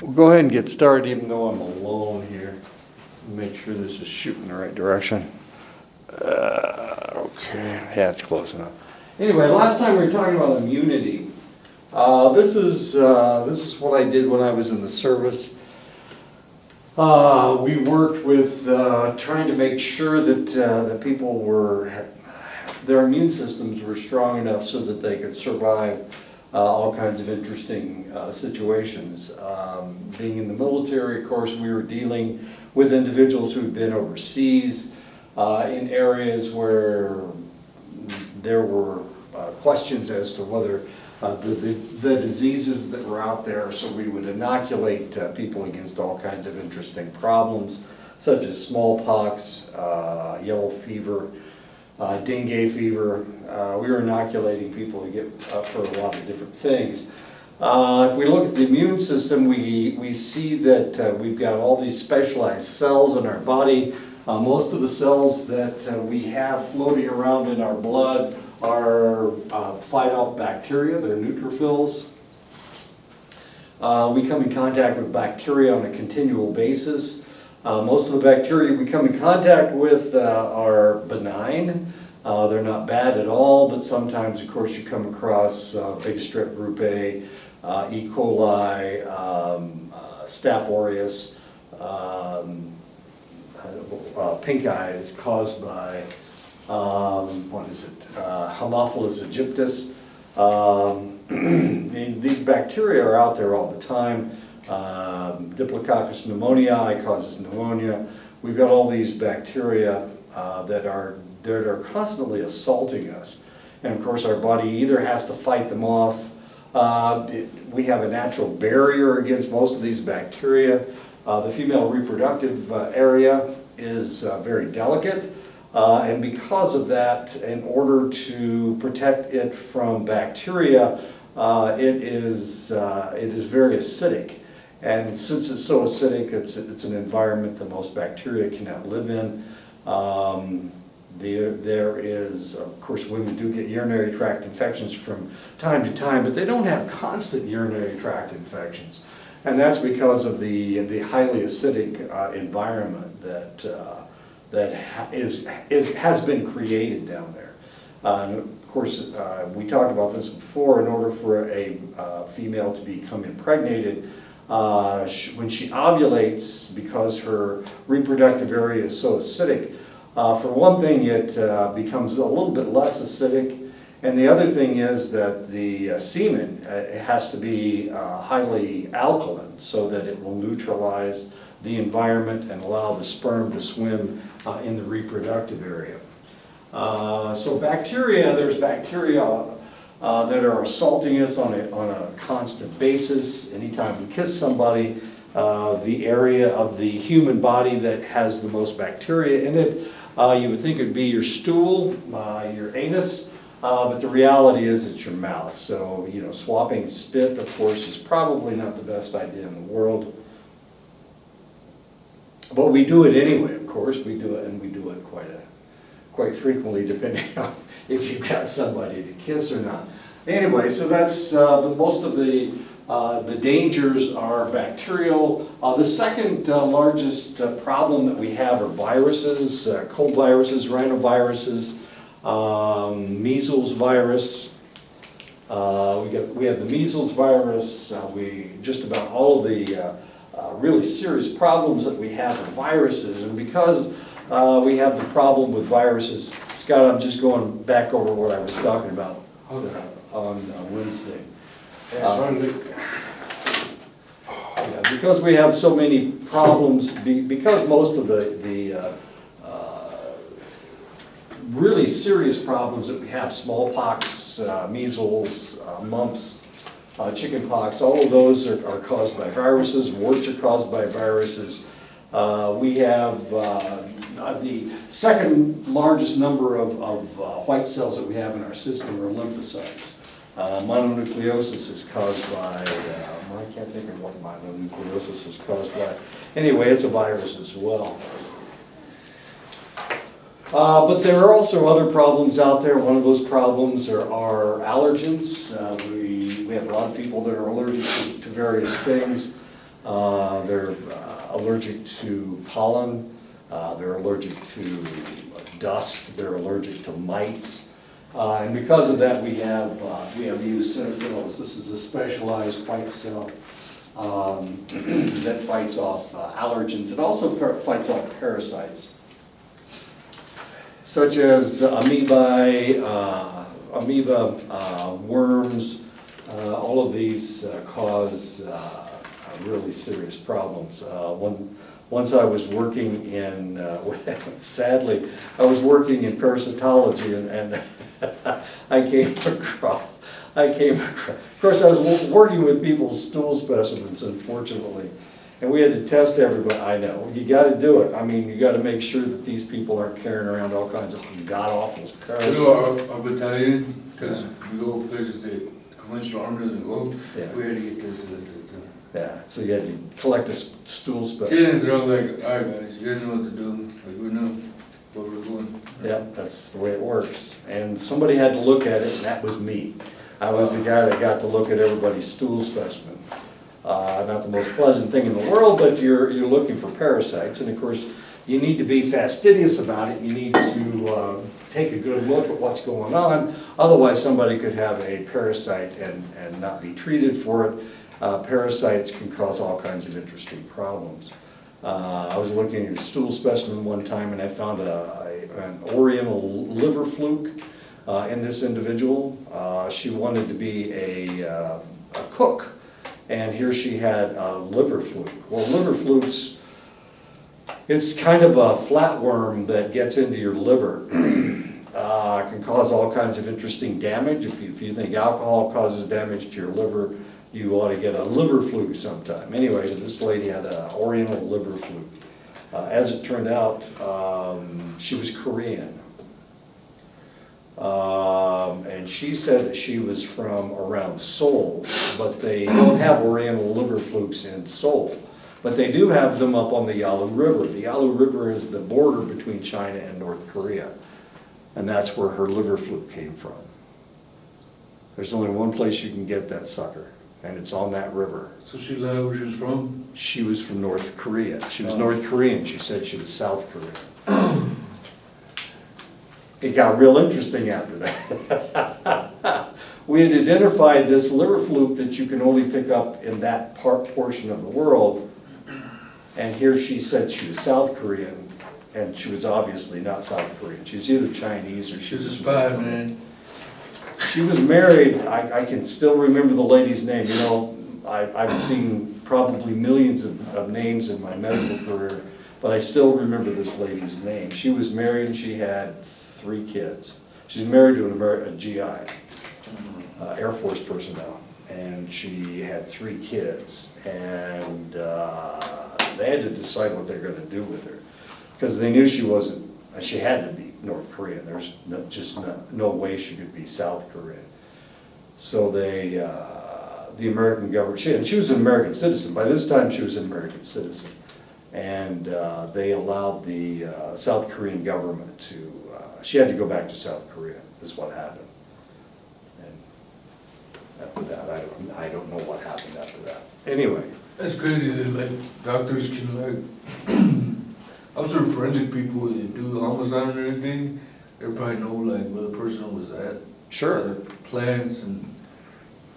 We'll go ahead and get started even though I'm alone here. Make sure this is shooting the right direction. Okay, yeah, it's close enough. Anyway, last time we were talking about immunity. This is what I did when I was in the service. We worked with trying to make sure that people their immune systems were strong enough so that they could survive all kinds of interesting situations. Being in the military, of course, we were dealing with individuals who'd been overseas in areas where there were questions as to whether the diseases that were out there, so we would inoculate people against all kinds of interesting problems, such as smallpox, yellow fever, dengue fever. We were inoculating people to get for a lot of different things. If we look at the immune system, we see that we've got all these specialized cells in our body. Most of the cells that we have floating around in our blood are fight off bacteria. They're neutrophils. We come in contact with bacteria on a continual basis. Most of the bacteria we come in contact with are benign. They're not bad at all, but sometimes, of course, you come across big strep group A, E. coli, Staph aureus, pink eye is caused by, Haemophilus aegyptus. These bacteria are out there all the time. Diplococcus pneumoniae causes pneumonia. We've got all these bacteria that are constantly assaulting us. And of course our body either has to fight them off. We have a natural barrier against most of these bacteria. The female reproductive area is very delicate. And because of that, in order to protect it from bacteria, it is very acidic. And since it's so acidic, it's an environment that most bacteria cannot live in. There is, of course, women do get urinary tract infections from time to time, but they don't have constant urinary tract infections. And that's because of the highly acidic environment that has been created down there. And of course, we talked about this before. In order for a female to become impregnated, when she ovulates, because her reproductive area is so acidic, for one thing, it becomes a little bit less acidic, and the other thing is that the semen has to be highly alkaline so that it will neutralize the environment and allow the sperm to swim in the reproductive area. So bacteria, there's bacteria that are assaulting us on a constant basis. Anytime we kiss somebody, the area of the human body that has the most bacteria in it, you would think it would be your stool, your anus, but the reality is it's your mouth. So, swapping spit, of course, is probably not the best idea in the world. But we do it anyway, of course. We do it, and we do it quite frequently, depending on if you've got somebody to kiss or not. Anyway, so that's most of the dangers are bacterial. The second largest problem that we have are viruses, cold viruses, rhinoviruses, measles virus. We have the measles virus. Just about all of the really serious problems that we have are viruses, and because we have the problem with viruses, Scott, I'm just going back over what I was talking about on Wednesday. Because we have so many problems, because most of the really serious problems that we have, smallpox, measles, mumps, chickenpox, all of those are caused by viruses. Warts are caused by viruses. We have the second largest number of white cells that we have in our system are lymphocytes. Mononucleosis is caused by, I can't think of what mononucleosis is caused by. Anyway, it's a virus as well. But there are also other problems out there. One of those problems are allergens. We have a lot of people that are allergic to various things. They're allergic to pollen, they're allergic to dust, they're allergic to mites. And because of that, we have eosinophils. This is a specialized white cell that fights off allergens. It also fights off parasites, such as amoeba, worms. All of these cause really serious problems. Once I was working in, sadly, I was working in parasitology, and I came across, of course, I was working with people's stool specimens, unfortunately, and we had to test everybody. I know, you gotta do it. I mean, you gotta make sure that these people aren't carrying around all kinds of god-awful parasites. You know, our battalion, because we go places that conventional army doesn't go, Yeah. we had to get tested. Yeah, so you had to collect a stool Yeah, specimen. they're all like, all right guys, you guys know what to do, like we know what we're doing. Yeah, that's the way it works. And somebody had to look at it, and that was me. I was the guy that got to look at everybody's stool specimen. Not the most pleasant thing in the world, but you're looking for parasites, and of course, you need to be fastidious about it. You need to take a good look at what's going on. Otherwise, somebody could have a parasite and not be treated for it. Parasites can cause all kinds of interesting problems. I was looking at a stool specimen one time, and I found an oriental liver fluke in this individual. She wanted to be a cook, and here she had a liver fluke. Well, liver flukes, it's kind of a flatworm that gets into your liver. Can cause all kinds of interesting damage. If you think alcohol causes damage to your liver, you ought to get a liver fluke sometime. Anyways, this lady had an oriental liver fluke. As it turned out, she was Korean. And she said that she was from around Seoul, but they don't have oriental liver flukes in Seoul. But they do have them up on the Yalu River. The Yalu River is the border between China and North Korea. And that's where her liver fluke came from. There's only one place you can get that sucker, and it's on that river. So she lied where she was from? She was from North Korea. She was North Korean. She said she was South Korean. It got real interesting after that. We had identified this liver fluke that you can only pick up in that portion of the world, and here she said she was South Korean, and she was obviously not South Korean. She was either Chinese or She was a spy, man. She was married. I can still remember the lady's name. You know, I've seen probably millions of names in my medical career, but I still remember this lady's name. She was married and she had 3 kids. She's married to a GI, Air Force personnel, and she had 3 kids. And they had to decide what they're going to do with her, because they knew she wasn't, she had to be North Korean. There's no way she could be South Korean. So the American government, she was an American citizen. By this time, she was an American citizen. And they allowed the South Korean government to, she had to go back to South Korea, is what happened. And after that, I don't know what happened after that. Anyway. That's crazy that like doctors can like, I'm sure forensic people that do homicide and everything, they probably know like where the person was at. Sure. Plants and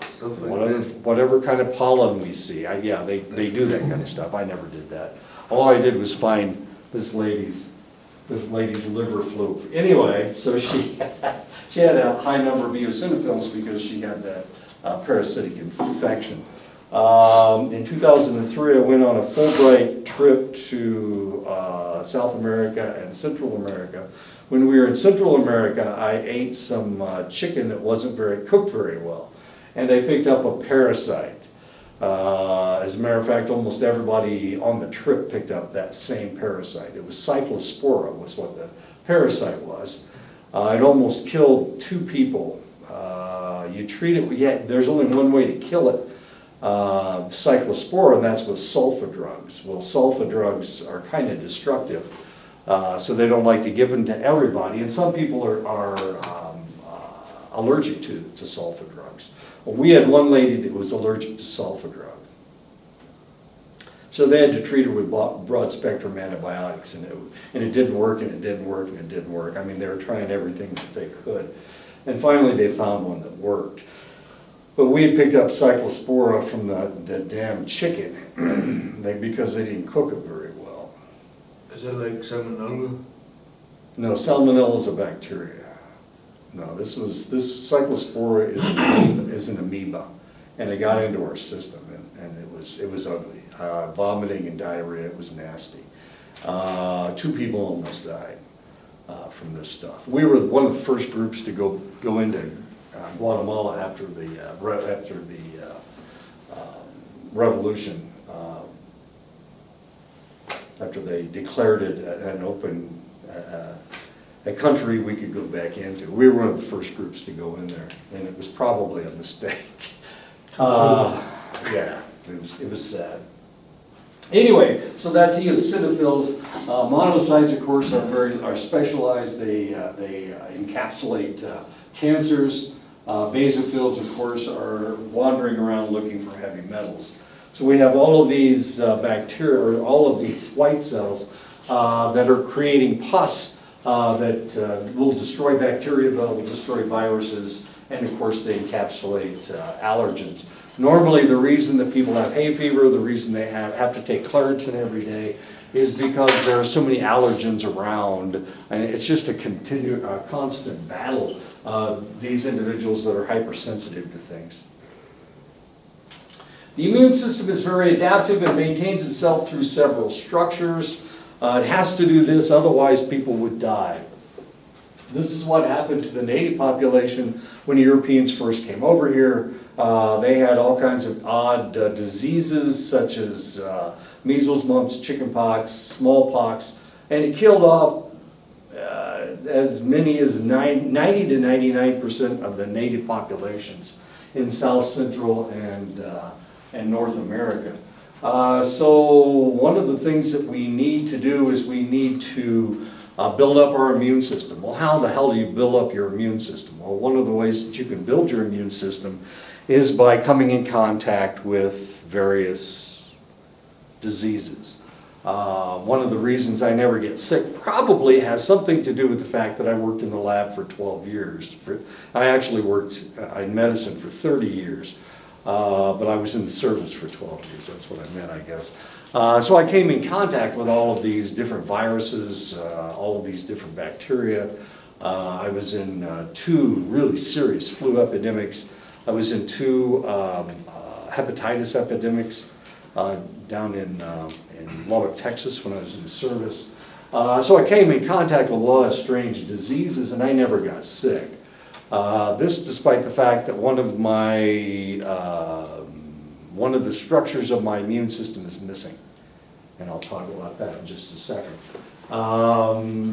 stuff like Whatever, that. whatever kind of pollen we see, yeah, they do that kind of stuff. I never did that. All I did was find this lady's liver fluke. Anyway, so she had a high number of eosinophils because she had that parasitic infection. In 2003, I went on a Fulbright trip to South America and Central America. When we were in Central America, I ate some chicken that wasn't cooked very well, and I picked up a parasite. As a matter of fact, almost everybody on the trip picked up that same parasite. It was Cyclospora was what the parasite was. It almost killed 2 people. You treat it, there's only one way to kill it. Cyclospora, and that's with sulfa drugs. Well, sulfa drugs are kind of destructive, so they don't like to give them to everybody, and some people are allergic to sulfa drugs. Well, we had one lady that was allergic to sulfa drug, So they had to treat her with broad spectrum antibiotics, and it didn't work, and it didn't work, and it didn't work. I mean, they were trying everything that they could. And finally, they found one that worked. But we had picked up cyclospora from the damn chicken because they didn't cook it very well. Is that like salmonella? No, salmonella is a bacteria. No, this cyclospora is an amoeba, and it got into our system, and it was ugly. Vomiting and diarrhea, it was nasty. 2 people almost died from this stuff. We were one of the first groups to go into Guatemala after the revolution, after they declared it an open a country we could go back into. We were one of the first groups to go in there, and it was probably a mistake. Yeah, it was sad. Anyway, so that's eosinophils. Monocytes, of course, are specialized. They encapsulate cancers. Basophils, of course, are wandering around looking for heavy metals. So we have all of these bacteria, or all of these white cells that are creating pus that will destroy bacteria, that will destroy viruses, and of course they encapsulate allergens. Normally the reason that people have hay fever, the reason they have to take Claritin every day, is because there are so many allergens around, and it's just a constant battle. These individuals that are hypersensitive to things. The immune system is very adaptive and maintains itself through several structures. It has to do this, otherwise people would die. This is what happened to the native population when Europeans first came over here. They had all kinds of odd diseases such as measles, mumps, chickenpox, smallpox, and it killed off as many as 90 to 99% of the native populations in South Central and North America. So one of the things that we need to do is we need to build up our immune system. Well, how the hell do you build up your immune system? Well, one of the ways that you can build your immune system is by coming in contact with various diseases. One of the reasons I never get sick probably has something to do with the fact that I worked in the lab for 12 years. I actually worked in medicine for 30 years, but I was in the service for 12 years. That's what I meant, I guess. So I came in contact with all of these different viruses, all of these different bacteria. I was in 2 really serious flu epidemics. I was in 2 hepatitis epidemics down in Lubbock, Texas when I was in the service. So I came in contact with a lot of strange diseases, and I never got sick. This despite the fact that one of the structures of my immune system is missing. And I'll talk about that in just a second.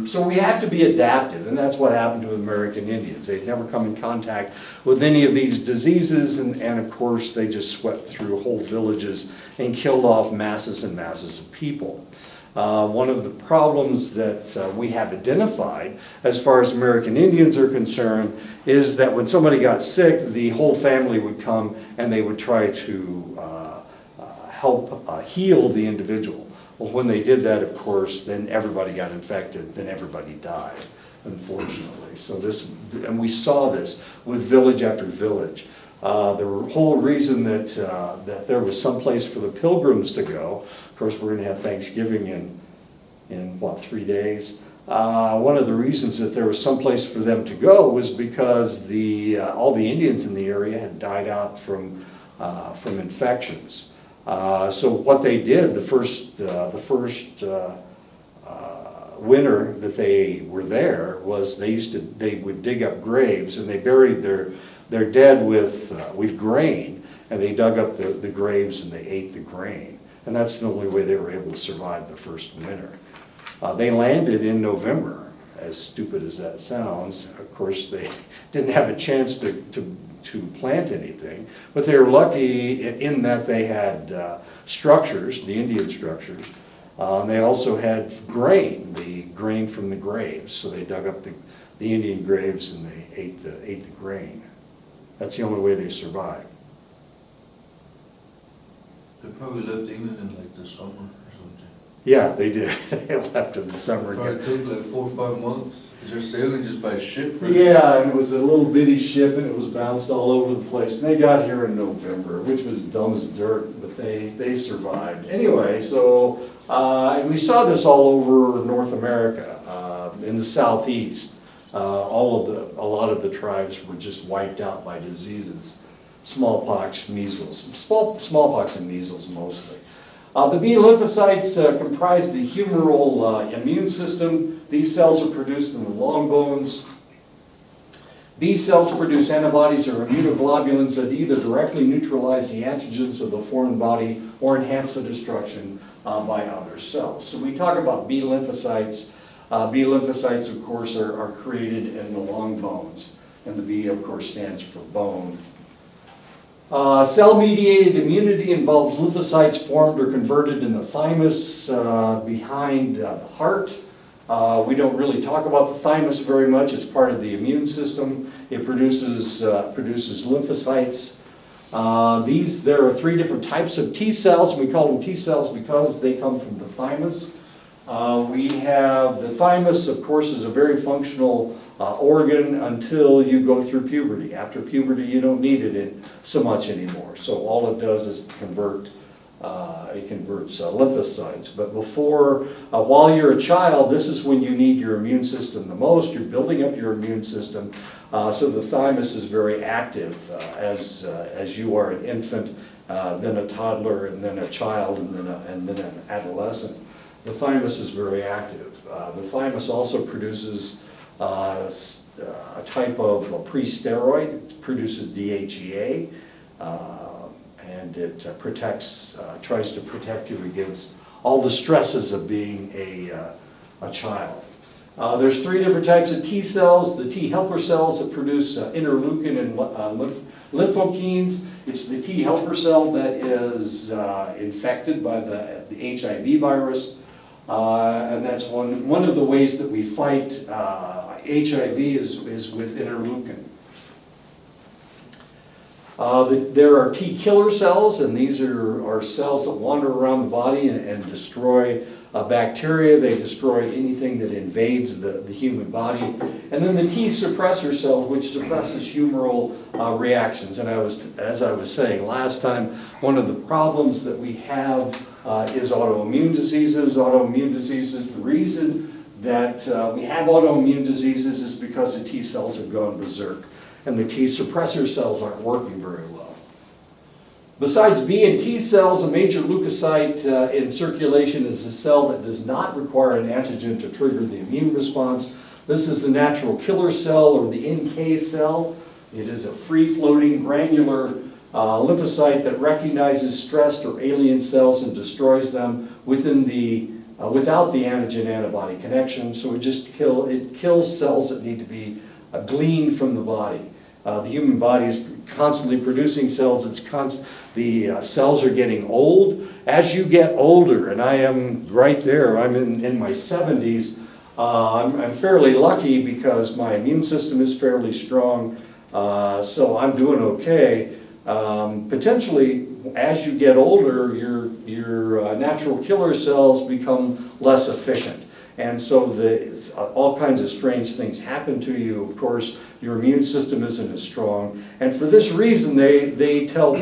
So we have to be adaptive, and that's what happened to American Indians. They'd never come in contact with any of these diseases, and of course they just swept through whole villages and killed off masses and masses of people. One of the problems that we have identified as far as American Indians are concerned is that when somebody got sick, the whole family would come and they would try to help heal the individual. Well, when they did that, of course, then everybody got infected, then everybody died, unfortunately. So and we saw this with village after village. The whole reason that there was some place for the pilgrims to go, of course, we're going to have Thanksgiving in 3 days. One of the reasons that there was some place for them to go was because all the Indians in the area had died out from infections. So what they did the first winter that they were there was they would dig up graves and they buried their dead with grain, and they dug up the graves and they ate the grain, and that's the only way they were able to survive the first winter. They landed in November, as stupid as that sounds. Of course, they didn't have a chance to plant anything, but they were lucky in that they had structures, the Indian structures. They also had grain, the grain from the graves. So they dug up the Indian graves and they ate the grain. That's the only way they survived. They probably left England in like the summer or something. Yeah, they did. They left in the summer. Probably took like 4 or 5 months. Is they're sailing just by ship? Right? Yeah, and it was a little bitty ship, and it was bounced all over the place. And they got here in November, which was dumb as dirt, but they survived. Anyway, so, and we saw this all over North America, in the southeast. A lot of the tribes were just wiped out by diseases. Smallpox, measles, smallpox and measles mostly. The B lymphocytes comprise the humoral immune system. These cells are produced in the long bones. B cells produce antibodies or immunoglobulins that either directly neutralize the antigens of the foreign body or enhance the destruction by other cells. So we talk about B lymphocytes. B lymphocytes, of course, are created in the long bones. And the B, of course, stands for bone. Cell-mediated immunity involves lymphocytes formed or converted in the thymus behind the heart. We don't really talk about the thymus very much. It's part of the immune system. It produces lymphocytes. There are 3 different types of T cells. We call them T cells because they come from the thymus. We have the thymus, of course, is a very functional organ until you go through puberty. After puberty, you don't need it so much anymore. So all it does is converts lymphocytes. But before, while you're a child, this is when you need your immune system the most. You're building up your immune system. So the thymus is very active as you are an infant, then a toddler, and then a child, and then an adolescent. The thymus is very active. The thymus also produces a type of pre-steroid. It produces DHEA, and it tries to protect you against all the stresses of being a child. There's 3 different types of T cells. The T helper cells that produce interleukin and lymphokines. It's the T helper cell that is infected by the HIV virus. And that's one of the ways that we fight HIV is with interleukin. There are T killer cells, and these are cells that wander around the body and destroy bacteria. They destroy anything that invades the human body. And then the T suppressor cell, which suppresses humoral reactions. And as I was saying last time, one of the problems that we have is autoimmune diseases. The reason that we have autoimmune diseases is because the T cells have gone berserk, and the T suppressor cells aren't working very well. Besides B and T cells, a major leukocyte in circulation is a cell that does not require an antigen to trigger the immune response. This is the natural killer cell, or the NK cell. It is a free-floating granular lymphocyte that recognizes stressed or alien cells and destroys them without the antigen-antibody connection. So it kills cells that need to be gleaned from the body. The human body is constantly producing cells. The cells are getting old. As you get older, and I am right there, I'm in my 70s, I'm fairly lucky because my immune system is fairly strong, so I'm doing okay. Potentially, as you get older, your natural killer cells become less efficient. And so all kinds of strange things happen to you. Of course, your immune system isn't as strong. And for this reason, they tell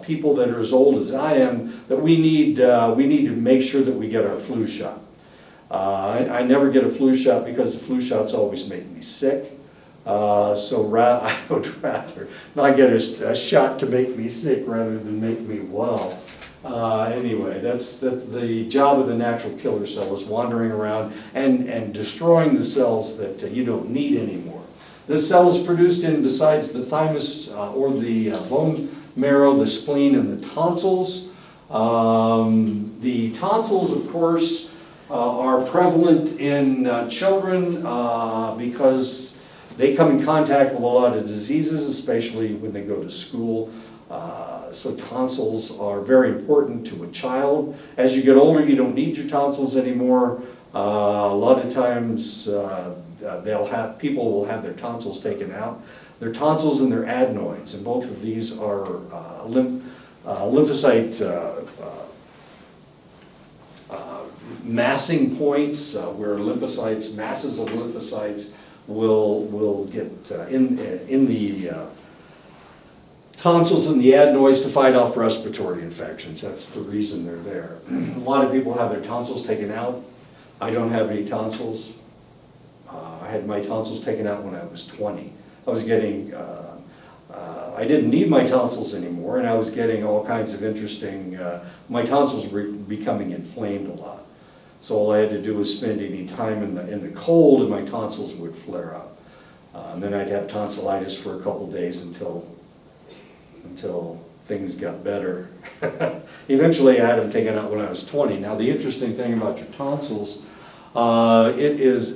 people that are as old as I am that we need to make sure that we get our flu shot. I never get a flu shot because the flu shots always make me sick. So I would rather not get a shot to make me sick rather than make me well. Anyway, that's the job of the natural killer cell, is wandering around and destroying the cells that you don't need anymore. This cell is produced besides the thymus or the bone marrow, the spleen, and the tonsils. The tonsils, of course, are prevalent in children because they come in contact with a lot of diseases, especially when they go to school. So tonsils are very important to a child. As you get older, you don't need your tonsils anymore. A lot of times, people will have their tonsils taken out. Their tonsils and their adenoids, and both of these are lymphocyte massing points, where lymphocytes, masses of lymphocytes will get in the tonsils and the adenoids to fight off respiratory infections. That's the reason they're there. A lot of people have their tonsils taken out. I don't have any tonsils. I had my tonsils taken out when I was 20. I was getting, I didn't need my tonsils anymore, and I was getting all kinds of interesting, my tonsils were becoming inflamed a lot. So all I had to do was spend any time in the cold and my tonsils would flare up. And then I'd have tonsillitis for a couple days until things got better. Eventually I had them taken out when I was 20. Now the interesting thing about your tonsils, it's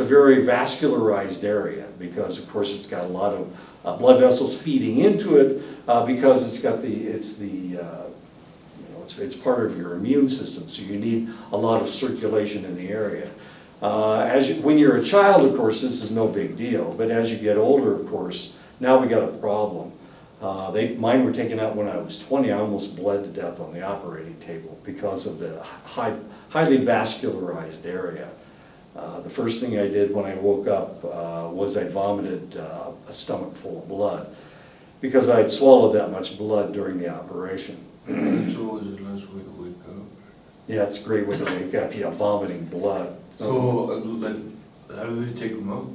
a very vascularized area because of course it's got a lot of blood vessels feeding into it because it's part of your immune system, so you need a lot of circulation in the area. When you're a child, of course, this is no big deal, but as you get older, of course, now we got a problem. Mine were taken out when I was 20. I almost bled to death on the operating table because of the highly vascularized area. The first thing I did when I woke up was I vomited a stomach full of blood because I had swallowed that much blood during the operation. So is it last way to wake up? Yeah, it's a great way to wake up, yeah, vomiting blood. So, like, how do they take them out?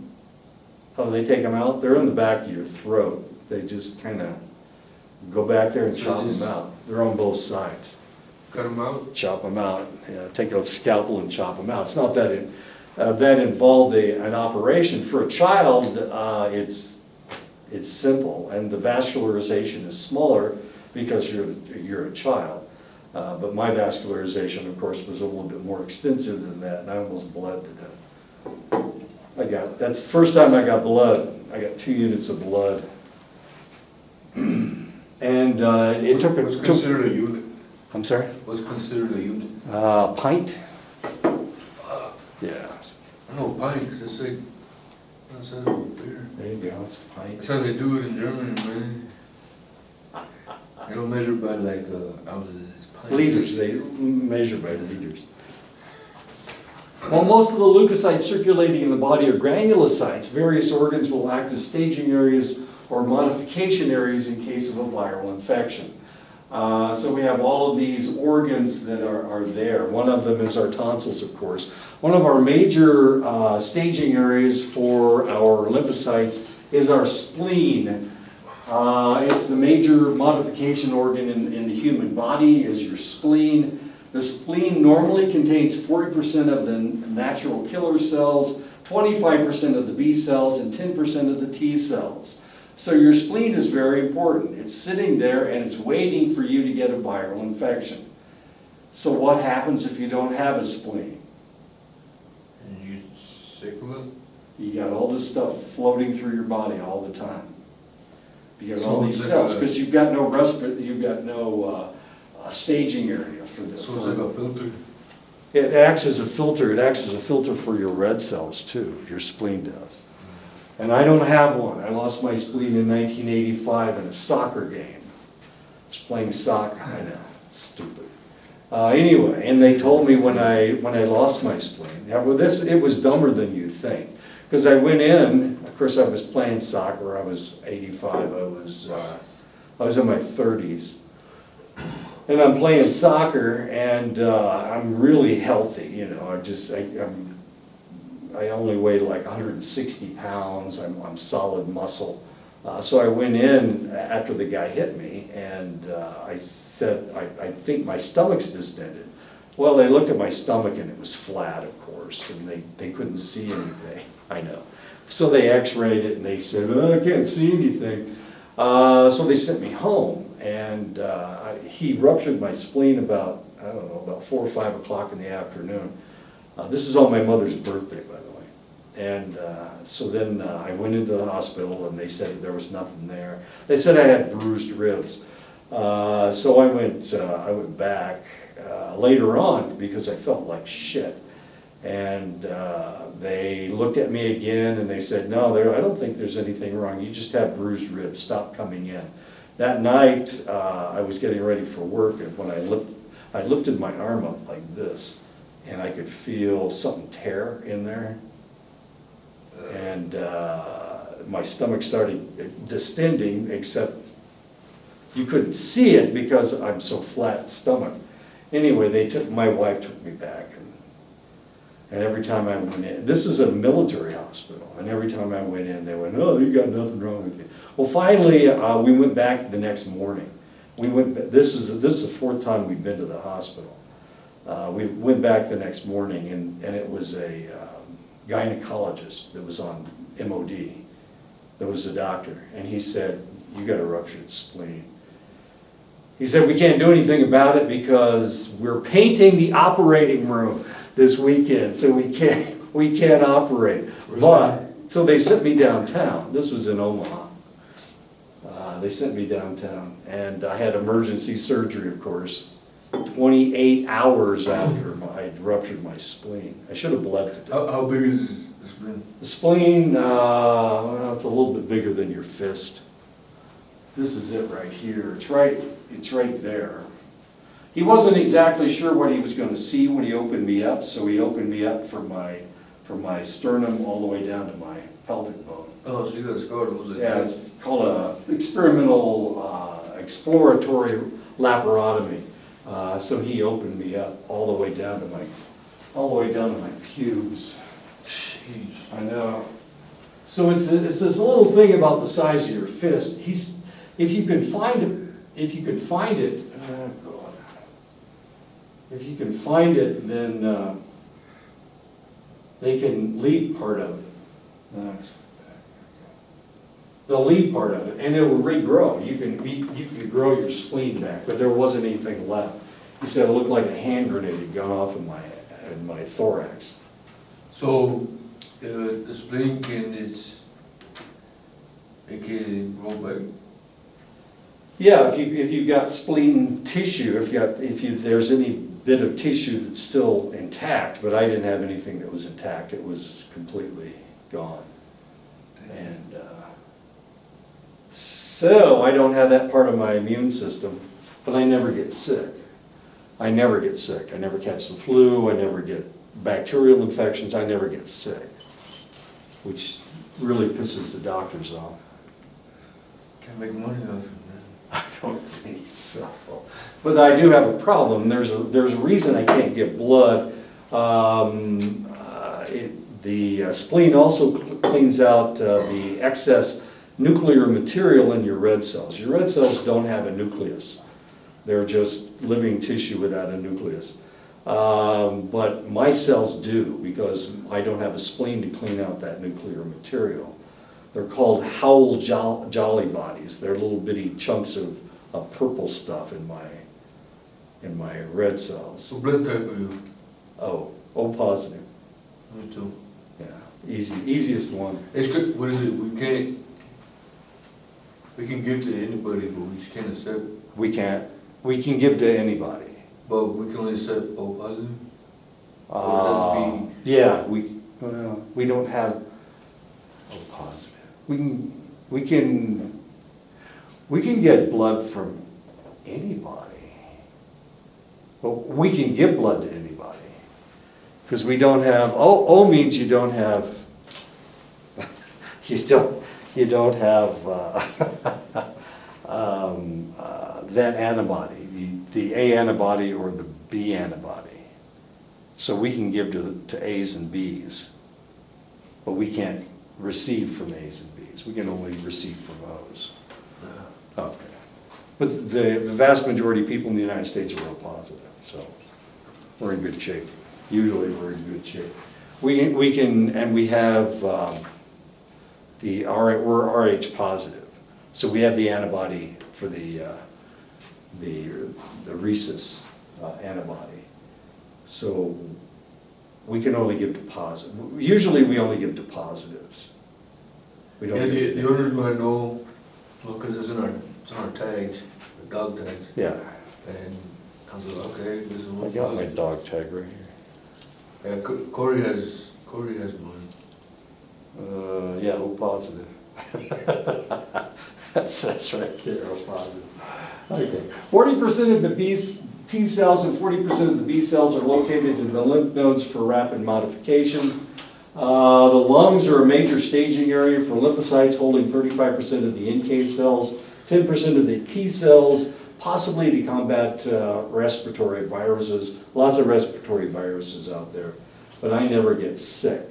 How do they take them out? They're in the back of your throat. They just kind of go back there and So chop just- them out. They're on both sides. Cut them out? Chop them out. Yeah, take a scalpel and chop them out. It's not that that involved an operation. For a child, it's simple, and the vascularization is smaller because you're a child. But my vascularization, of course, was a little bit more extensive than that, and I almost bled to death. That's the first time I got blood. I got 2 units of blood. And it took What's considered a unit? I'm sorry? What's considered a unit? Pint? Yeah. I know pint, because it's like, that's a beer. There you go, it's a pint. That's how they do it in Germany, man. They don't measure by like ounces, it's pints. Liters, they measure by liters. While most of the leukocytes circulating in the body are granulocytes, various organs will act as staging areas or modification areas in case of a viral infection. So we have all of these organs that are there. One of them is our tonsils, of course. One of our major staging areas for our lymphocytes is our spleen. It's the major modification organ in the human body, is your spleen. The spleen normally contains 40% of the natural killer cells, 25% of the B cells, and 10% of the T cells. So your spleen is very important. It's sitting there and it's waiting for you to get a viral infection. So what happens if you don't have a spleen? And you sick with it? You got all this stuff floating through your body all the time. You got all So these it's cells like because you've got no staging area for this. So it's like a filter? It acts as a filter. It acts as a filter for your red cells too. Your spleen does. And I don't have one. I lost my spleen in 1985 in a soccer game. I was playing soccer. I know, stupid. Anyway, and they told me when I lost my spleen, it was dumber than you think. Because I went in, of course I was playing soccer, I was 85, I was in my 30s. And I'm playing soccer and I'm really healthy, you know, I only weighed like 160 pounds, I'm solid muscle. So I went in after the guy hit me and I said, I think my stomach's distended. Well, they looked at my stomach and it was flat, of course, and they couldn't see anything. I know. So they x-rayed it and they said, oh, I can't see anything. So they sent me home and he ruptured my spleen about, I don't know, about 4 or 5 o'clock in the afternoon. This is on my mother's birthday, by the way. And so then I went into the hospital and they said there was nothing there. They said I had bruised ribs. So I went back later on because I felt like shit. And they looked at me again and they said, no, I don't think there's anything wrong. You just have bruised ribs. Stop coming in. That night, I was getting ready for work, and when I lifted my arm up like this, and I could feel something tear in there. And my stomach started distending, except you couldn't see it because I'm so flat stomach. Anyway, my wife took me back, and every time I went in, this is a military hospital, and every time I went in, they went, "Oh, you got nothing wrong with you." Well, finally, we went back the next morning. This is the fourth time we've been to the hospital. We went back the next morning, and it was a gynecologist that was on MOD, that was a doctor, and he said, "You got a ruptured spleen." He said, "We can't do anything about it because we're painting the operating room this weekend, so we can't operate." Really? But, so they sent me downtown. This was in Omaha. They sent me downtown, and I had emergency surgery, of course, 28 hours after I ruptured my spleen. I should have bled to death. How big is the spleen? The spleen, well, it's a little bit bigger than your fist. This is it right here. It's right there. He wasn't exactly sure what he was going to see when he opened me up, so he opened me up from my sternum all the way down to my pelvic bone. Oh, so you got a scar that was like Yeah, that? it's called a experimental exploratory laparotomy. So he opened me up all the way down to my pubes. Jeez. I know. So it's this little thing about the size of your fist. If you can find it, oh God. If you can find it, then they can leave part of it. They'll leave part of it, and it will regrow. You can grow your spleen back, but there wasn't anything left. He said it looked like a hand grenade had gone off in my thorax. So the spleen it can grow back? Yeah, if you've got spleen tissue, there's any bit of tissue that's still intact, but I didn't have anything that was intact. It was completely gone. And so I don't have that part of my immune system, but I never get sick. I never get sick. I never catch the flu. I never get bacterial infections. I never get sick, which really pisses the doctors off. Can't make money off it, man. I don't think so. But I do have a problem. There's a reason I can't get blood. The spleen also cleans out the excess nuclear material in your red cells. Your red cells don't have a nucleus. They're just living tissue without a nucleus. But my cells do, because I don't have a spleen to clean out that nuclear material. They're called Howell Jolly bodies. They're little bitty chunks of purple stuff in my red cells. So blood type are you? O positive. Me too. Yeah, easiest one. It's good. What is it? We can give to anybody, but we just can't accept. We can give to anybody. But we can only accept O positive? Or does it have to be? Yeah, we don't have O positive. We can get blood from anybody. Well, we can give blood to anybody. Because we don't have, O means you don't have, you don't have that antibody, the A antibody or the B antibody. So we can give to A's and B's, but we can't receive from A's and B's. We can only receive from O's. Okay. But the vast majority of people in the United States are O positive, so we're in good shape. Usually we're in good shape. We can, and we have we're Rh positive, so we have the antibody for the rhesus antibody. So we can only give to positive. Usually we only give to positives. We don't. Yeah, the owners might know, well, because it's on our tags, the dog tags. Yeah. And I was like, okay, this is what. I got my dog tag right here. Yeah, Corey has mine. Yeah, O positive. That's right there, O positive. Okay. 40% of the T cells and 40% of the B cells are located in the lymph nodes for rapid modification. The lungs are a major staging area for lymphocytes, holding 35% of the NK cells, 10% of the T cells, possibly to combat respiratory viruses. Lots of respiratory viruses out there, but I never get sick.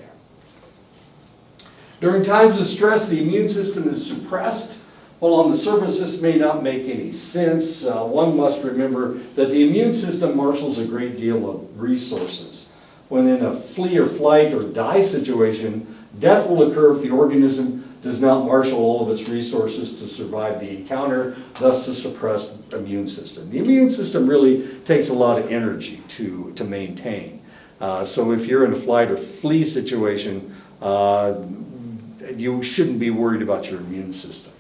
During times of stress, the immune system is suppressed. While on the surface this may not make any sense, one must remember that the immune system marshals a great deal of resources. When in a flee or flight or die situation, death will occur if the organism does not marshal all of its resources to survive the encounter, thus the suppressed immune system. The immune system really takes a lot of energy to maintain. So if you're in a flight or flee situation, you shouldn't be worried about your immune system.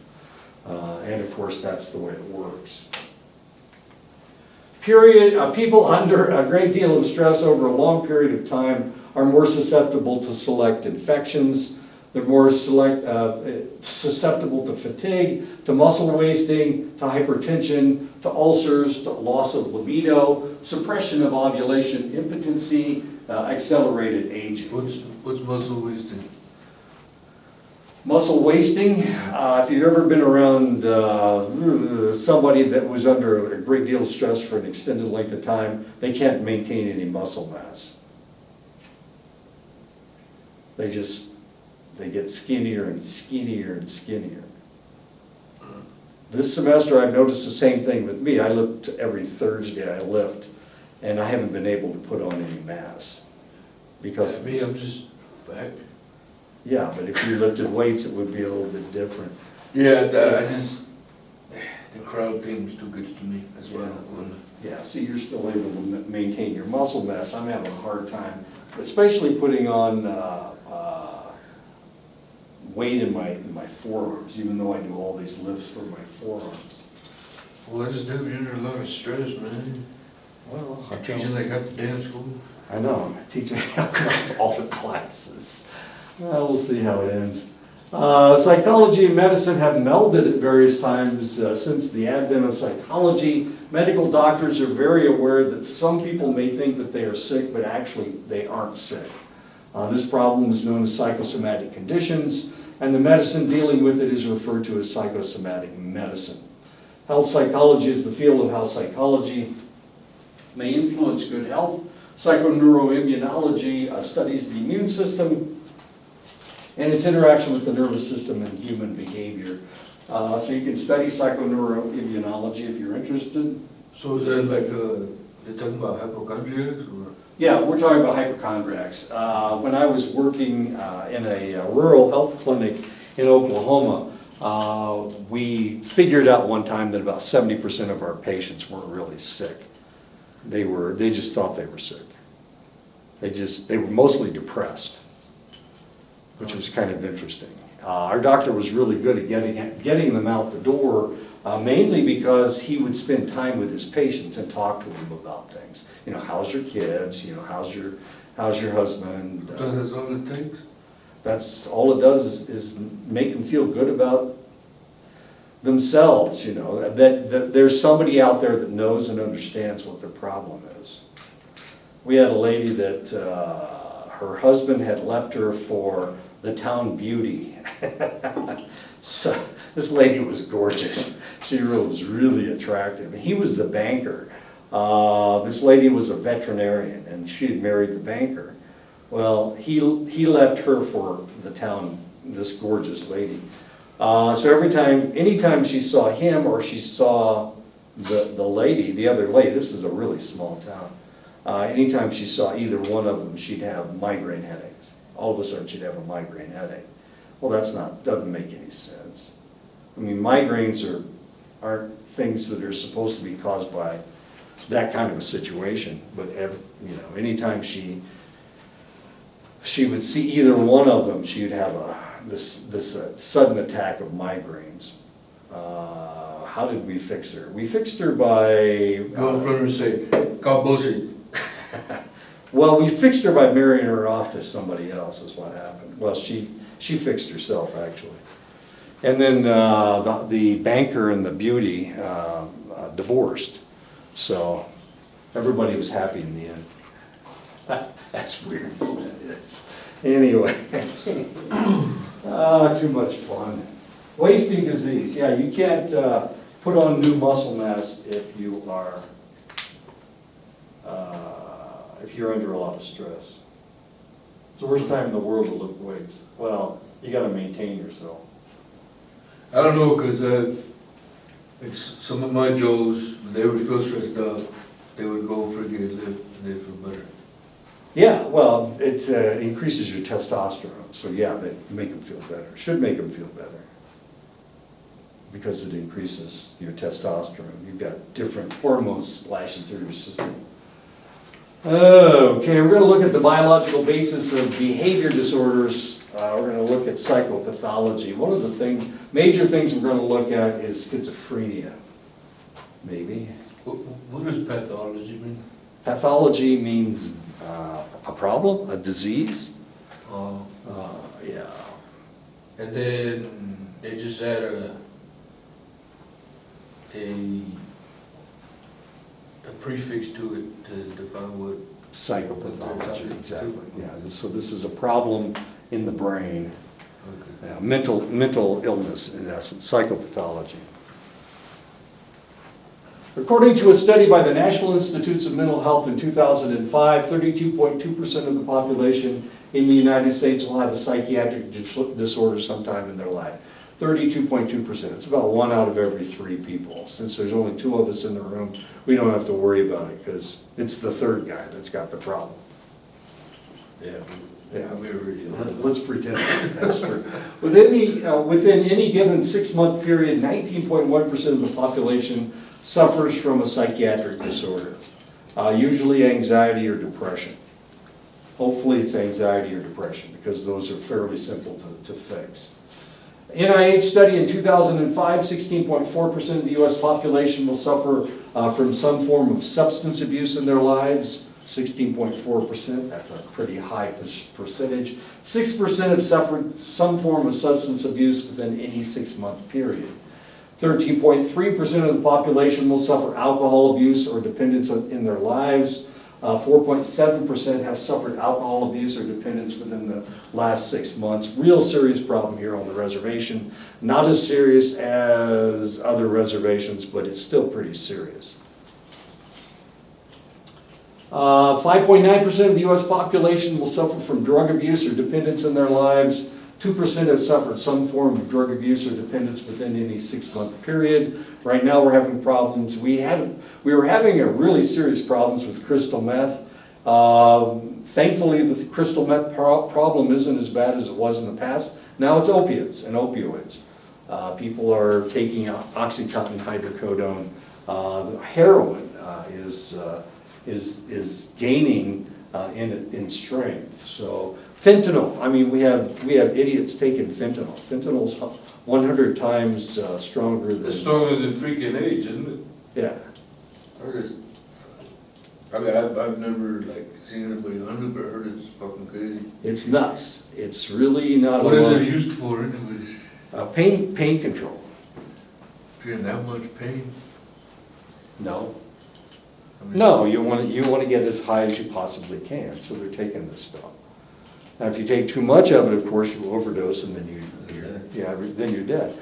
And of course, that's the way it works. People under a great deal of stress over a long period of time are more susceptible to select infections. They're more susceptible to fatigue, to muscle wasting, to hypertension, to ulcers, to loss of libido, suppression of ovulation, impotency, accelerated aging. What's muscle wasting? Muscle wasting, if you've ever been around somebody that was under a great deal of stress for an extended length of time, they can't maintain any muscle mass. They get skinnier and skinnier and skinnier. This semester I've noticed the same thing with me. I lift every Thursday, I lift, and I haven't been able to put on any mass. Because me, I'm just fat. Yeah, but if you lifted weights, it would be a little bit different. Yeah, the crowd thing is too good to me as well. Yeah, see, you're still able to maintain your muscle mass. I'm having a hard time, especially putting on weight in my forearms, even though I do all these lifts for my forearms. Well, I just know you're under a lot of stress, man. Well, I'm teaching like at the damn school. I know, I'm teaching all the classes. Well, we'll see how it ends. Psychology and medicine have melded at various times since the advent of psychology. Medical doctors are very aware that some people may think that they are sick, but actually they aren't sick. This problem is known as psychosomatic conditions, and the medicine dealing with it is referred to as psychosomatic medicine. Health psychology is the field of how psychology may influence good health. Psychoneuroimmunology studies the immune system and its interaction with the nervous system and human behavior. So you can study psychoneuroimmunology if you're interested. So is that like, they're talking about hypochondriacs or? Yeah, we're talking about hypochondriacs. When I was working in a rural health clinic in Oklahoma, we figured out one time that about 70% of our patients weren't really sick. They just thought they were sick. They were mostly depressed, which was kind of interesting. Our doctor was really good at getting them out the door, mainly because he would spend time with his patients and talk to them about things. You know, how's your kids? You know, how's your husband? That's all it takes? That's all it does is make them feel good about themselves, you know, that there's somebody out there that knows and understands what their problem is. We had a lady that her husband had left her for the town beauty. So this lady was gorgeous. She was really attractive. He was the banker. This lady was a veterinarian, and she had married the banker. Well, he left her for the town, this gorgeous lady. So anytime she saw him or she saw the lady, the other lady, this is a really small town, anytime she saw either one of them, she'd have migraine headaches. All of a sudden, she'd have a migraine headache. Well, doesn't make any sense. I mean, migraines aren't things that are supposed to be caused by that kind of a situation, but anytime she would see either one of them, she would have this sudden attack of migraines. How did we fix her? We fixed her by... Go in front of her and say, God bullshit. Well, we fixed her by marrying her off to somebody else is what happened. Well, she fixed herself, actually. And then the banker and the beauty divorced. So everybody was happy in the end. As weird as that is. Anyway, too much fun. Wasting disease. Yeah, you can't put on new muscle mass if you are if you're under a lot of stress. It's the worst time in the world to lift weights. Well, you got to maintain yourself. I don't know, because some of my Joes, when they would feel stressed out, they would go freaking lift and they'd feel better. Yeah, well, it increases your testosterone, so yeah, they make them feel better. Should make them feel better because it increases your testosterone. You've got different hormones splashing through your system. Okay, we're going to look at the biological basis of behavior disorders. We're going to look at psychopathology. One of the major things we're going to look at is schizophrenia, maybe. What does pathology mean? Pathology means a problem, a disease. Yeah. And then they just add a prefix to it to define what. Psychopathology, exactly. Yeah. So this is a problem in the brain, Okay. yeah, mental illness in essence, psychopathology. According to a study by the National Institutes of Mental Health in 2005, 32.2% of the population in the United States will have a psychiatric disorder sometime in their life. 32.2%. It's about 1 out of every 3 people. Since there's only 2 of us in the room, we don't have to worry about it because it's the third guy that's got the problem. Yeah. Yeah. We already know. Let's pretend that's true. Within any given 6-month period, 19.1% of the population suffers from a psychiatric disorder, usually anxiety or depression. Hopefully it's anxiety or depression because those are fairly simple to fix. NIH study in 2005, 16.4% of the US population will suffer from some form of substance abuse in their lives. 16.4%, that's a pretty high percentage. 6% have suffered some form of substance abuse within any 6-month period. 13.3% of the population will suffer alcohol abuse or dependence in their lives. 4.7% have suffered alcohol abuse or dependence within the last 6 months. Real serious problem here on the reservation. Not as serious as other reservations, but it's still pretty serious. 5.9% of the US population will suffer from drug abuse or dependence in their lives. 2% have suffered some form of drug abuse or dependence within any 6-month period. Right now we're having problems. We were having a really serious problems with crystal meth. Thankfully the crystal meth problem isn't as bad as it was in the past. Now it's opiates and opioids. People are taking Oxycontin, hydrocodone. Heroin is gaining in strength. So fentanyl, I mean, we have idiots taking fentanyl. Fentanyl's 100 times stronger than... It's stronger than freaking age, isn't it? Yeah. I've never seen anybody on it, but I heard it's fucking crazy. It's nuts. It's really not... What is it used for anyways? Pain control. If you're in that much pain? No. No, you want to get as high as you possibly can, so they're taking this stuff. Now, if you take too much of it, of course, you overdose, and then you're dead.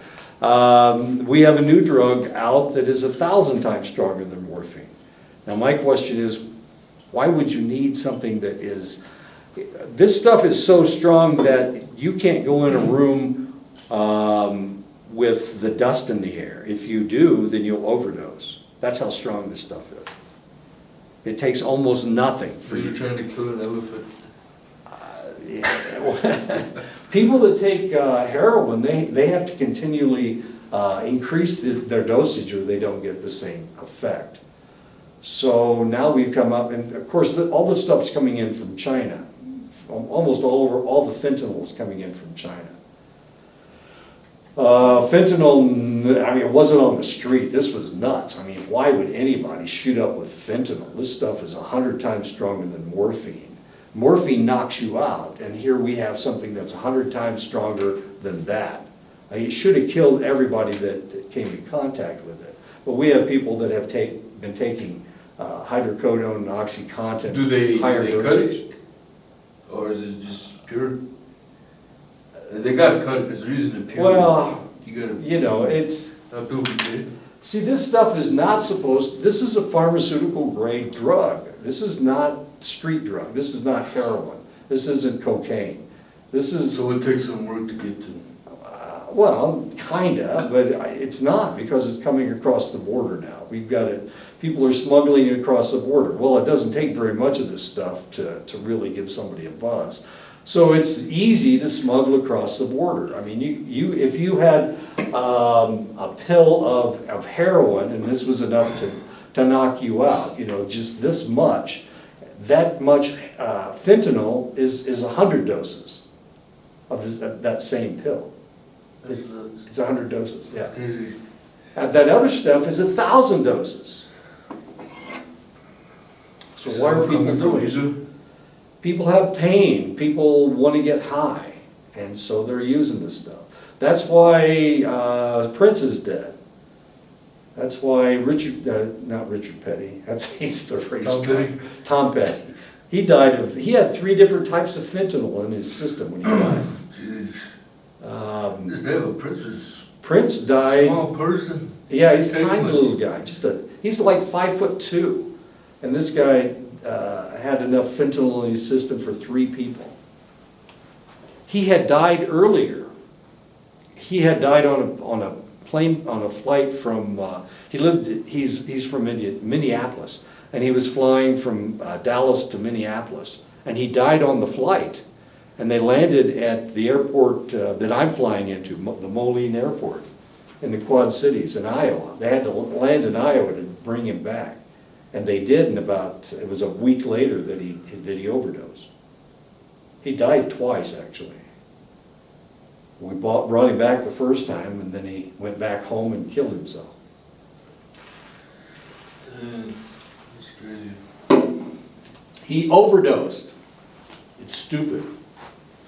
We have a new drug out that is 1,000 times stronger than morphine. Now, my question is, why would you need something that is... This stuff is so strong that you can't go in a room with the dust in the air. If you do, then you'll overdose. That's how strong this stuff is. It takes almost nothing for you. You're trying to kill an elephant. People that take heroin, they have to continually increase their dosage or they don't get the same effect. So now we've come up, and of course all this stuff's coming in from China. Almost all the fentanyl is coming in from China. Fentanyl, I mean, it wasn't on the street. This was nuts. I mean, why would anybody shoot up with fentanyl? This stuff is 100 times stronger than morphine. Morphine knocks you out, and here we have something that's 100 times stronger than that. It should have killed everybody that came in contact with it. But we have people that have been taking hydrocodone and OxyContin. Do they higher cut dosage. it? Or is it just pure? They gotta cut it, because the reason it's pure, Well, you gotta, you know, it's, not duplicate. see, this stuff is not supposed, this is a pharmaceutical grade drug. This is not street drug. This is not heroin. This isn't cocaine. This is, So it takes some work to get to. well, kinda, but it's not, because it's coming across the border now. We've got it, people are smuggling it across the border. Well, it doesn't take very much of this stuff to really give somebody a buzz. So it's easy to smuggle across the border. I mean, if you had a pill of heroin, and this was enough to knock you out, you know, just this much, that much fentanyl is 100 doses of that same pill. It's 100 doses, yeah. Crazy. And that other stuff is 1,000 doses. So why are people doing it? People have pain, people want to get high, and so they're using this stuff. That's why Prince is dead. That's why not Richard Petty, he's the race Tom driver. Petty? Tom Petty. He had 3 different types of fentanyl in his system when he died. Jeez. Is that what Prince is? Prince died. Small person? Yeah, he's a Take tiny much. little guy, he's like 5'2", and this guy had enough fentanyl in his system for 3 people. He had died earlier. He had died on a plane, on a flight from, he's from Minneapolis, and he was flying from Dallas to Minneapolis, and he died on the flight. And they landed at the airport that I'm flying into, the Moline Airport, in the Quad Cities in Iowa. They had to land in Iowa to bring him back. And they did in it was a week later that he overdosed. He died twice, actually. We brought him back the first time, and then he went back home and killed himself. That's crazy. He overdosed. It's stupid.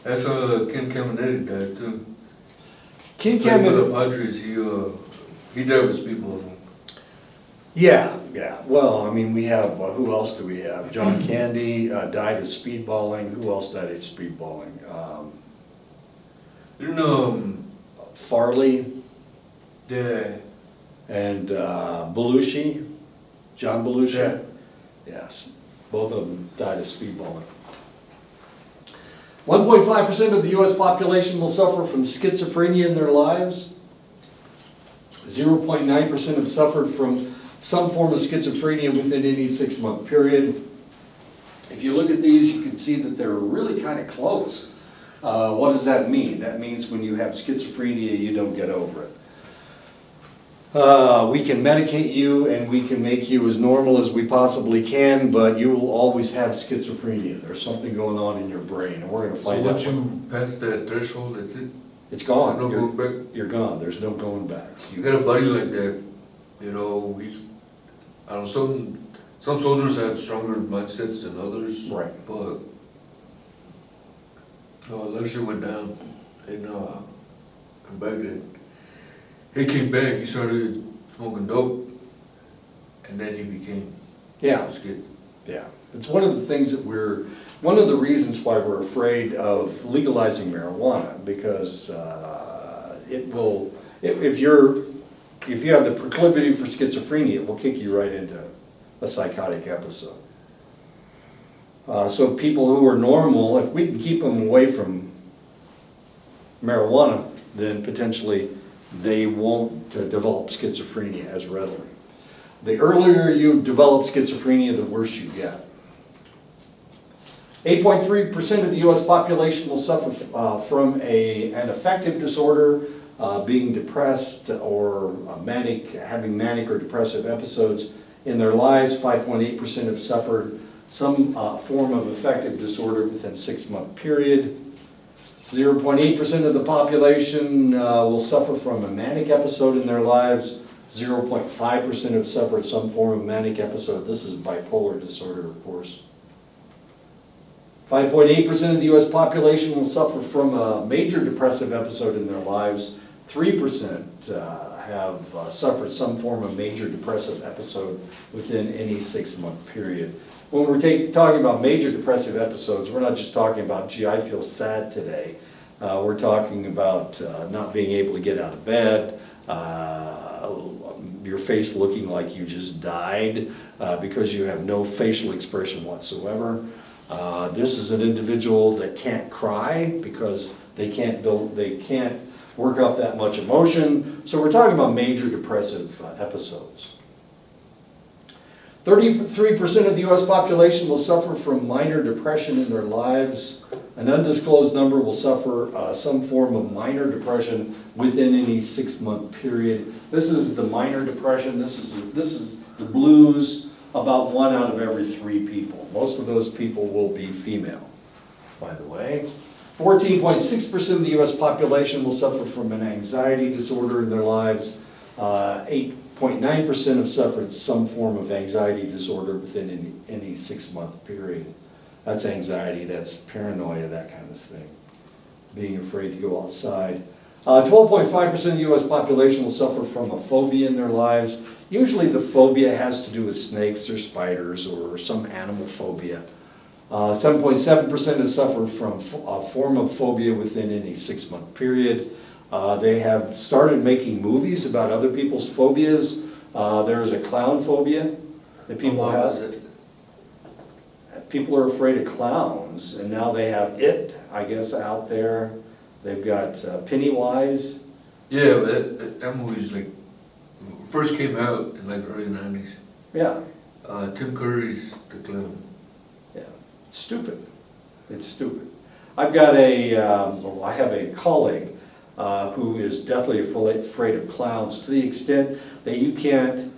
That's how Ken Caminiti died too. Ken Played for the Caminiti. Padres, he died with speedballing. Yeah. Well, I mean, we have, who else do we have? John Candy died of speedballing. Who else died of speedballing? You know, Farley yeah, and Belushi, John Belushi. Yeah. Yes, both of them died of speedballing. 1.5% of the US population will suffer from schizophrenia in their lives. 0.9% have suffered from some form of schizophrenia within any 6-month period. If you look at these, you can see that they're really kind of close. What does that mean? That means when you have schizophrenia, you don't get over it. We can medicate you and we can make you as normal as we possibly can, but you will always have schizophrenia. There's something going on in your brain, and we're going to so find out. once you pass that threshold, that's it? It's gone. No You're, going back? you're gone. There's no going back. You got a buddy like that, you know, I don't know, some soldiers have stronger mindsets than others. Right. But, that shit went down, and, back then, he came back, he started smoking dope, and then he became Yeah. schiz. Yeah, it's one of the things that one of the reasons why we're afraid of legalizing marijuana, because it will, if you have the proclivity for schizophrenia, it will kick you right into a psychotic episode. So people who are normal, if we can keep them away from marijuana, then potentially they won't develop schizophrenia as readily. The earlier you develop schizophrenia, the worse you get. 8.3% of the US population will suffer from an affective disorder, being depressed or having manic or depressive episodes in their lives. 5.8% have suffered some form of affective disorder within a 6-month period. 0.8% of the population will suffer from a manic episode in their lives. 0.5% have suffered some form of manic episode. This is bipolar disorder, of course. 5.8% of the US population will suffer from a major depressive episode in their lives. 3% have suffered some form of major depressive episode within any 6-month period. When we're talking about major depressive episodes, we're not just talking about, gee, I feel sad today. We're talking about not being able to get out of bed, your face looking like you just died because you have no facial expression whatsoever. This is an individual that can't cry because they can't work up that much emotion. So we're talking about major depressive episodes. 33% of the US population will suffer from minor depression in their lives. An undisclosed number will suffer some form of minor depression within any 6-month period. This is the minor depression, this is the blues, about 1 out of every 3 people. Most of those people will be female, by the way. 14.6% of the US population will suffer from an anxiety disorder in their lives. 8.9% have suffered some form of anxiety disorder within any 6-month period. That's anxiety, that's paranoia, that kind of thing. Being afraid to go outside. 12.5% of the US population will suffer from a phobia in their lives. Usually the phobia has to do with snakes or spiders or some animal phobia. 7.7% have suffered from a form of phobia within any 6-month period. They have started making movies about other people's phobias. There is a clown phobia that people have. People are afraid of clowns, and now they have It, I guess, out there. They've got Pennywise. Yeah, but that movie's like, first came out in like early 90s. Yeah. Tim Curry's the clown. Yeah, it's stupid. It's stupid. I've got I have a colleague who is deathly afraid of clowns to the extent that you can't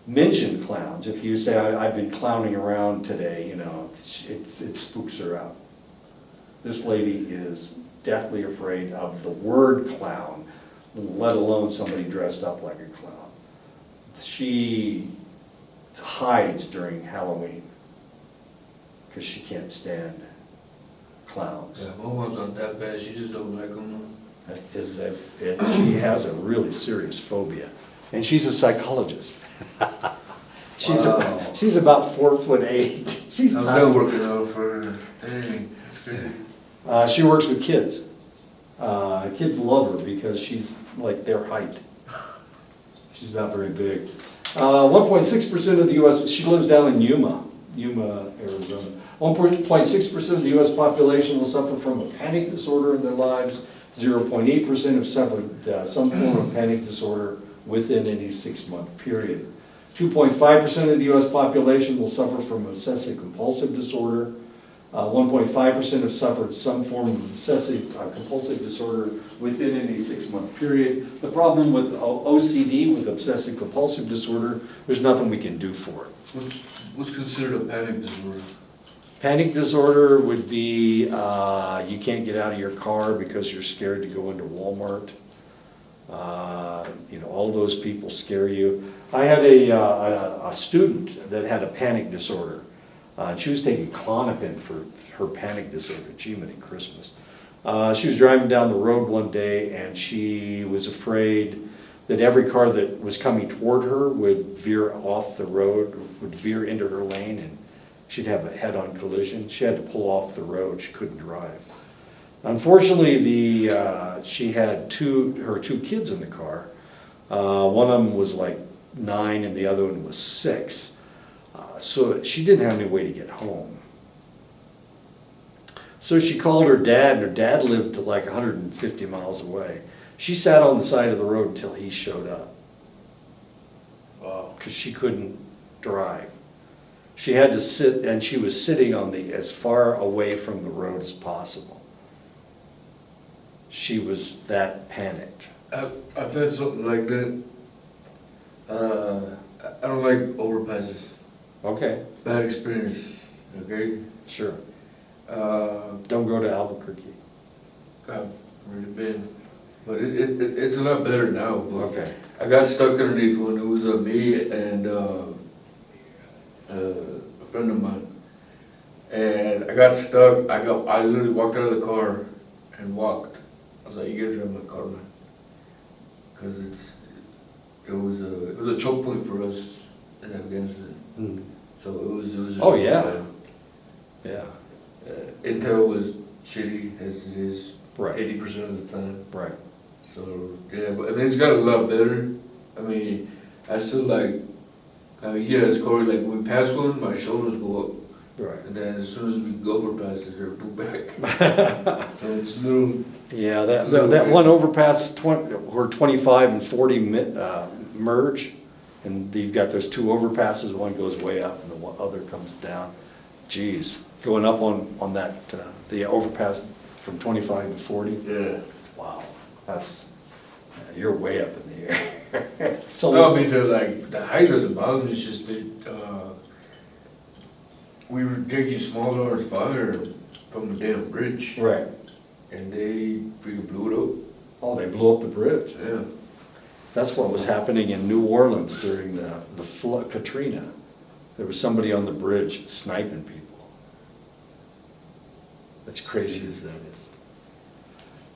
mention clowns. If you say, I've been clowning around today, you know, it spooks her out. This lady is deathly afraid of the word clown, let alone somebody dressed up like a clown. She hides during Halloween because she can't stand clowns. Yeah, my mom's not that bad, she just don't like them. She has a really serious phobia, and she's a psychologist. She's about 4'8". She's I'm tiny. still working out for her. Dang, it's crazy. She works with kids. Kids love her because she's like their height. She's not very big. 1.6% of the US, she lives down in Yuma, Arizona. 1.6% of the US population will suffer from a panic disorder in their lives. 0.8% have suffered some form of panic disorder within any 6-month period. 2.5% of the US population will suffer from obsessive compulsive disorder. 1.5% have suffered some form of obsessive compulsive disorder within any 6-month period. The problem with OCD, with obsessive compulsive disorder, there's nothing we can do for it. What's considered a panic disorder? Panic disorder would be you can't get out of your car because you're scared to go into Walmart. You know, all those people scare you. I had a student that had a panic disorder. She was taking Klonopin for her panic disorder. Gee, many Christmas. She was driving down the road one day and she was afraid that every car that was coming toward her would veer off the road, would veer into her lane, and she'd have a head-on collision. She had to pull off the road. She couldn't drive. Unfortunately, she had her two kids in the car. One of them was like 9 and the other one was 6. So she didn't have any way to get home. So she called her dad, and her dad lived like 150 miles away. She sat on the side of the road until he showed up. Wow. Because she couldn't drive. She had to sit, and she was sitting on as far away from the road as possible. She was that panicked. I've had something like that. I don't like overpasses. Okay, Bad experience, okay? sure. Don't go to Albuquerque. I've already been, but it's a lot better now. But Okay. I got stuck underneath one. It was me and a friend of mine, and I got stuck. I literally walked out of the car and walked was like, you gotta drive my car, man. Cause it was a choke point for us in Afghanistan. Mm. So it was just. Oh, yeah. Yeah, Intel was shitty as it is right, 80% of the time. right. So, yeah, but I mean, it's got a lot better. I mean, I still like, I mean, here at Corey, like when we pass one, my shoulders go up. Right. And then as soon as we go for past it, they're put back. So it's a little. Yeah, that one overpass, where 25 and 40 merge, and you've got those two overpasses, one goes way up and the other comes down. Geez, going up on that, the overpass from 25 to 40? Yeah. Wow, you're way up in the air. No, I mean, the height doesn't bother me, it's just that, we were taking smaller and farther from the damn bridge. Right. And they freaking blew it up. Oh, they blew up the bridge. Yeah. That's what was happening in New Orleans during the flood, Katrina. There was somebody on the bridge sniping people. As crazy as that is.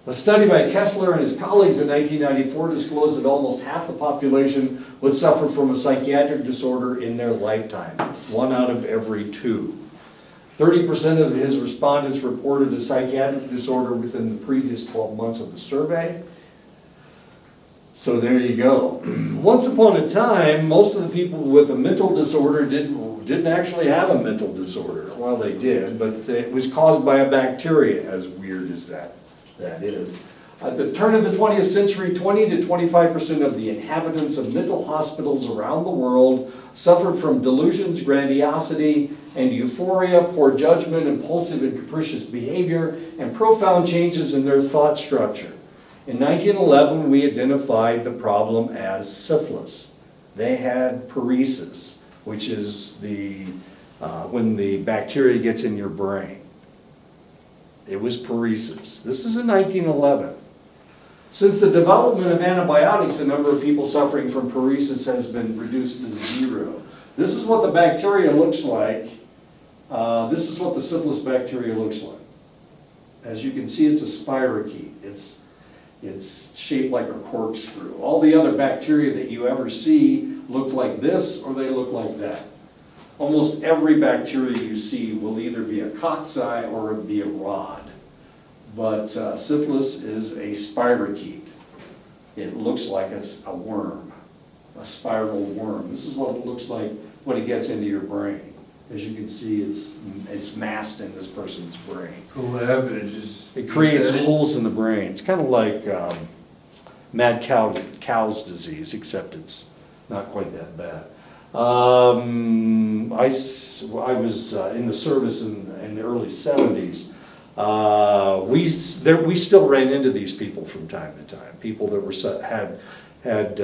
A study by Kessler and his colleagues in 1994 disclosed that almost half the population would suffer from a psychiatric disorder in their lifetime, 1 out of every 2. 30% of his respondents reported a psychiatric disorder within the previous 12 months of the survey. So there you go. Once upon a time, most of the people with a mental disorder didn't actually have a mental disorder. Well, they did, but it was caused by a bacteria, as weird as that is. At the turn of the 20th century, 20 to 25% of the inhabitants of mental hospitals around the world suffered from delusions, grandiosity, and euphoria, poor judgment, impulsive and capricious behavior, and profound changes in their thought structure. In 1911, we identified the problem as syphilis. They had paresis, which is when the bacteria gets in your brain. It was paresis. This is in 1911. Since the development of antibiotics, the number of people suffering from paresis has been reduced to 0. This is what the bacteria looks like. This is what the syphilis bacteria looks like. As you can see, it's a spirochete. It's shaped like a corkscrew. All the other bacteria that you ever see look like this or they look like that. Almost every bacteria you see will either be a cocci or be a rod. But syphilis is a spirochete. It looks like it's a worm, a spiral worm. This is what it looks like when it gets into your brain. As you can see, it's masked in this person's brain. So what happened? It creates holes in the brain. It's kind of like mad cow's disease, except it's not quite that bad. I was in the service in the early 70s. We still ran into these people from time to time. People that had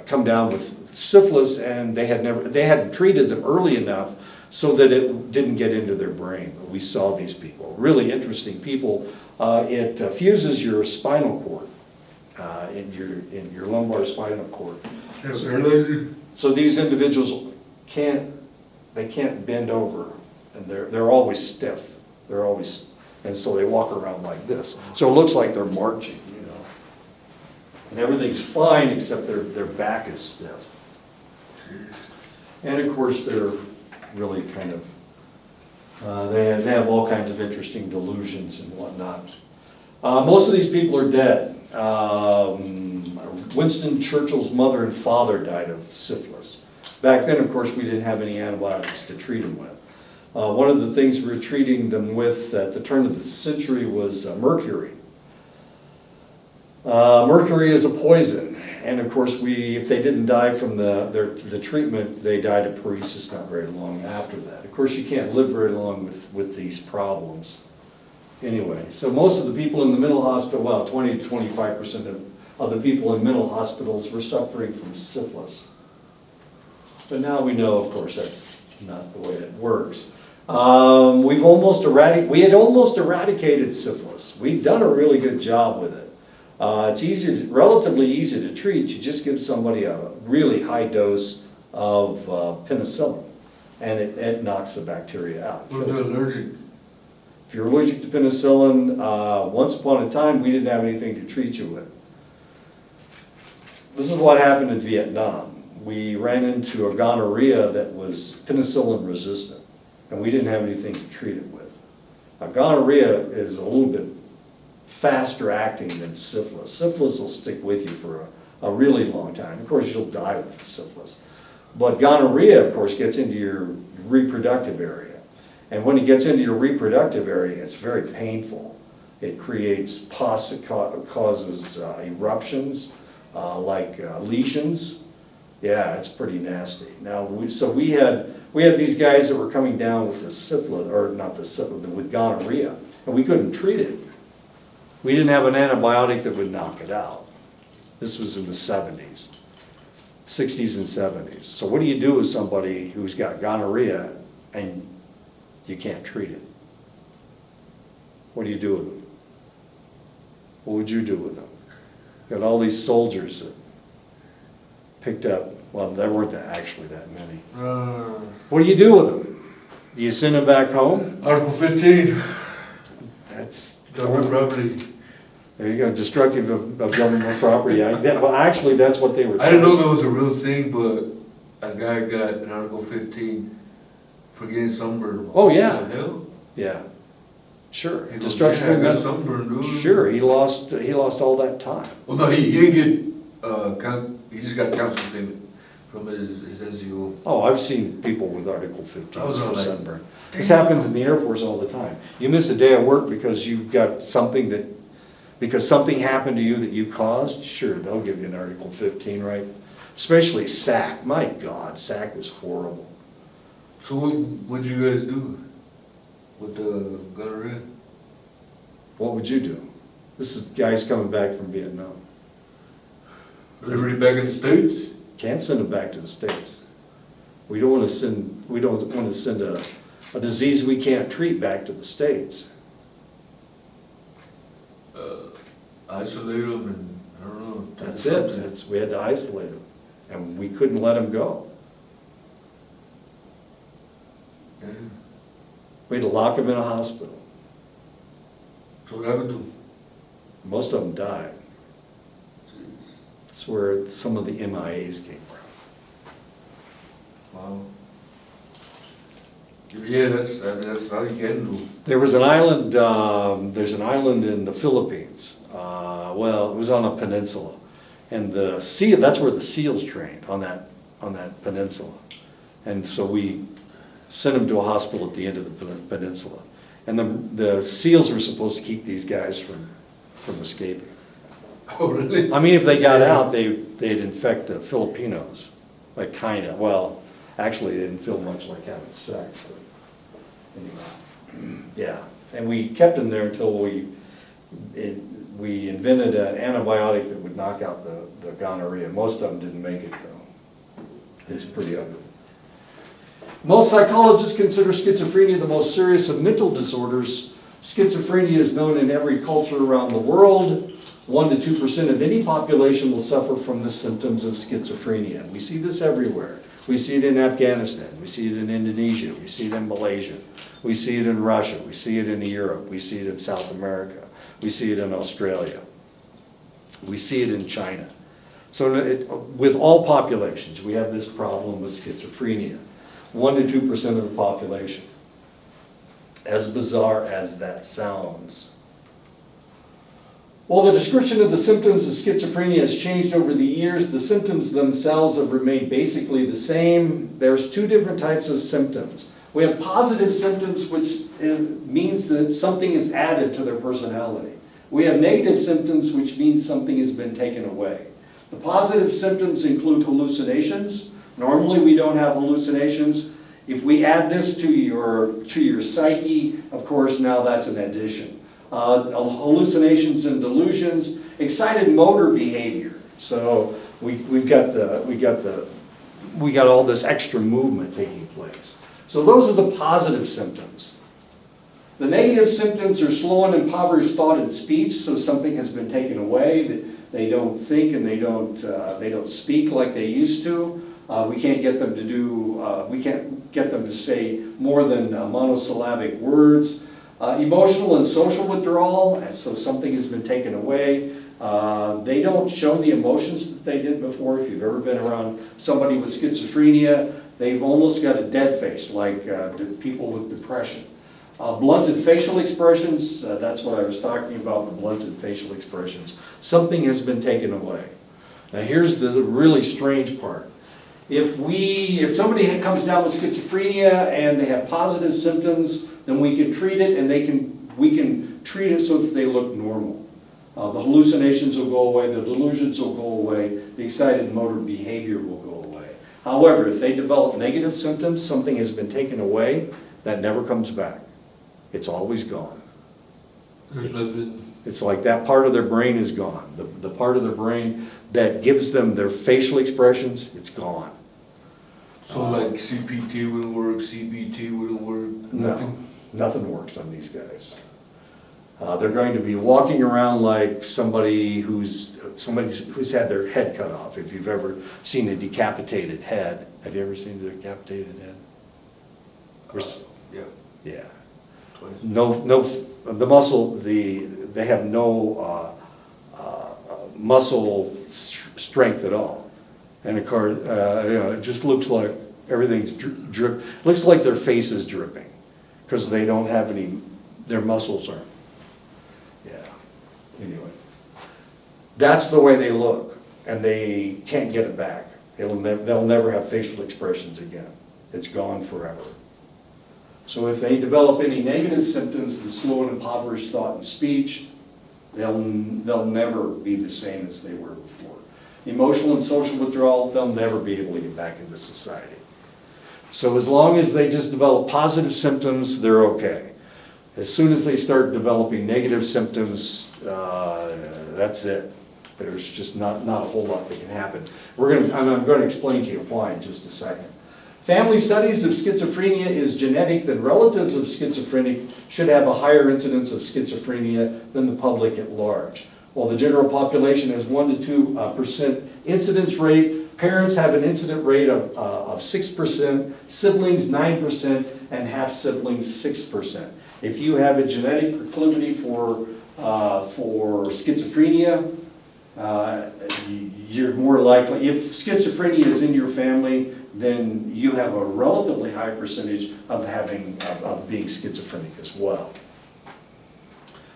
come down with syphilis, and they hadn't treated them early enough so that it didn't get into their brain. But we saw these people, really interesting people. It fuses your spinal cord, in your lumbar spinal cord. So these individuals can't bend over, and they're always stiff. And so they walk around like this. So it looks like they're marching, you know. And everything's fine except their back is stiff. And of course they're really kind of, they have all kinds of interesting delusions and whatnot. Most of these people are dead. Winston Churchill's mother and father died of syphilis. Back then, of course, we didn't have any antibiotics to treat them with. One of the things we were treating them with at the turn of the century was mercury. Mercury is a poison, and of course, if they didn't die from the treatment, they died of paresis not very long after that. Of course, you can't live very long with these problems. Anyway, so most of the people in the mental hospital, well, 20 to 25% of the people in mental hospitals were suffering from syphilis. But now we know, of course, that's not the way it works. We had almost eradicated syphilis. We've done a really good job with it. It's relatively easy to treat. You just give somebody a really high dose of penicillin, and it knocks the bacteria out. What if they're allergic? If If you're allergic to penicillin, once upon a time, we didn't have anything to treat you with. This is what happened in Vietnam. We ran into a gonorrhea that was penicillin resistant, and we didn't have anything to treat it with. Now, gonorrhea is a little bit faster acting than syphilis. Syphilis will stick with you for a really long time. Of course, you'll die with the syphilis. But gonorrhea, of course, gets into your reproductive area. And when it gets into your reproductive area, it's very painful. It creates pus, it causes eruptions, like lesions. Yeah, it's pretty nasty. Now, we had these guys that were coming down with the syphilis, or not the syphilis, with gonorrhea, and we couldn't treat it. We didn't have an antibiotic that would knock it out. This was in the 70s, 60s and 70s. So what do you do with somebody who's got gonorrhea and you can't treat it? What do you do with them? What would you do with them? Got all these soldiers that picked up, well, there weren't actually that many. What do you do with them? Do you send them back home? Article 15. That's Government property. There you go, destructive of government property. Well, actually, that's what they were. I didn't know that was a real thing, but a guy got in Article 15 for getting sunburned. Oh, yeah. What the hell? Yeah, sure. He goes, Destruction "Yeah, I of got government. sunburned, dude." Sure, he lost all that time. Well, no, he didn't get, he just got council payment from his SEO. Oh, I've seen people with Article 15 I was for all like, sunburn. This happens in the Air Force all the time. You miss a day of work because you got something because something happened to you that you caused, sure, they'll give you an Article 15, right? Especially SAC. My God, SAC was horrible. So what'd you guys do with the gonorrhea? What would you do? This is guys coming back from Vietnam. Are they already back in the States? Can't send them back to the States. We don't want to send a disease we can't treat back to the States. Isolate them and, I don't know. do That's something. it. We had to isolate them, and we couldn't let them go. Yeah. We had to lock them in a hospital. So what happened to them? Most of them died. That's where some of the MIAs came from. Wow. Yeah, that's how you get into them. There was an island, there's an island in the Philippines. Well, it was on a peninsula. And that's where the seals trained, on that peninsula. And so we sent them to a hospital at the end of the peninsula. And the seals were supposed to keep these guys from escaping. Oh, really? I mean, if they got out, they'd infect the Filipinos, like kinda. Well, actually, they didn't feel much like having sex. But anyway, yeah. And we kept them there until we invented an antibiotic that would knock out the gonorrhea. Most of them didn't make it though. It's pretty ugly. Most psychologists consider schizophrenia the most serious of mental disorders. Schizophrenia is known in every culture around the world. 1% to 2% of any population will suffer from the symptoms of schizophrenia. We see this everywhere. We see it in Afghanistan, we see it in Indonesia, we see it in Malaysia, we see it in Russia, we see it in Europe, we see it in South America, we see it in Australia, we see it in China. So with all populations, we have this problem with schizophrenia. 1% to 2% of the population. As bizarre as that sounds. While the description of the symptoms of schizophrenia has changed over the years, the symptoms themselves have remained basically the same. There's two different types of symptoms. We have positive symptoms, which means that something is added to their personality. We have negative symptoms, which means something has been taken away. The positive symptoms include hallucinations. Normally we don't have hallucinations. If we add this to your psyche, of course, now that's an addition. Hallucinations and delusions, excited motor behavior. So we got all this extra movement taking place. So those are the positive symptoms. The negative symptoms are slow and impoverished thought and speech. So something has been taken away. They don't think and they don't speak like they used to. We can't get them to say more than monosyllabic words. Emotional and social withdrawal, and so something has been taken away. They don't show the emotions that they did before. If you've ever been around somebody with schizophrenia, they've almost got a dead face, like people with depression. Blunted facial expressions, that's what I was talking about, the blunted facial expressions. Something has been taken away. Now here's the really strange part. If somebody comes down with schizophrenia and they have positive symptoms, then we can treat it, and we can treat it so that they look normal. The hallucinations will go away, the delusions will go away, the excited motor behavior will go away. However, if they develop negative symptoms, something has been taken away, that never comes back. It's always gone. It's like that part of their brain is gone. The part of their brain that gives them their facial expressions, it's gone. So like CPT wouldn't work, CBT wouldn't work, nothing? No, nothing works on these guys. They're going to be walking around like somebody who's had their head cut off. If you've ever seen a decapitated head, have you ever seen a decapitated head? Yeah. Yeah. Twice. The muscle, they have no muscle strength at all. And it just looks like everything's looks like their face is dripping, because they don't have any, their muscles aren't. Yeah, anyway. That's the way they look, and they can't get it back. They'll never have facial expressions again. It's gone forever. So if they develop any negative symptoms, the slow and impoverished thought and speech, they'll never be the same as they were before. Emotional and social withdrawal, they'll never be able to get back into society. So as long as they just develop positive symptoms, they're okay. As soon as they start developing negative symptoms, that's it. There's just not a whole lot that can happen. I'm going to explain to you why in just a second. Family studies of schizophrenia is genetic that relatives of schizophrenic should have a higher incidence of schizophrenia than the public at large. While the general population has 1 to 2% incidence rate, parents have an incident rate of 6%, siblings 9%, and half-siblings 6%. If you have a genetic proclivity for schizophrenia, you're more likely, if schizophrenia is in your family, then you have a relatively high percentage of being schizophrenic as well.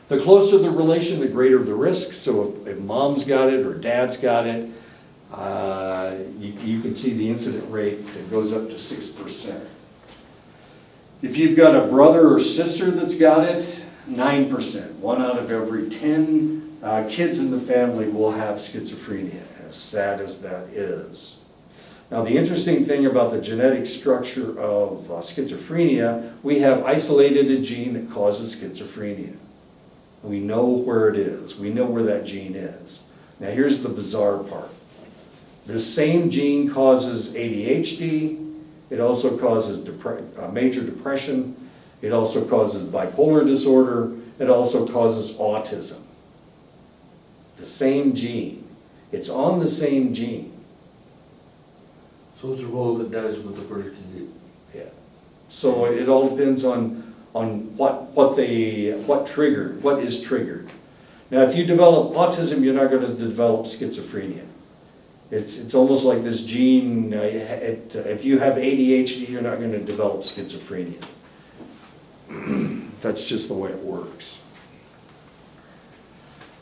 The closer the relation, the greater the risk. So if mom's got it or dad's got it, you can see the incident rate that goes up to 6%. If you've got a brother or sister that's got it, 9%. 1 out of every 10 kids in the family will have schizophrenia, as sad as that is. Now, the interesting thing about the genetic structure of schizophrenia, we have isolated a gene that causes schizophrenia. We know where it is. We know where that gene is. Now, here's the bizarre part. This same gene causes ADHD. It also causes major depression. It also causes bipolar disorder. It also causes autism. The same gene. It's on the same gene. So it's a role that dies with the person can get. Yeah. So it all depends on what is triggered. Now, if you develop autism, you're not going to develop schizophrenia. It's almost like this gene. If you have ADHD, you're not going to develop schizophrenia. That's just the way it works.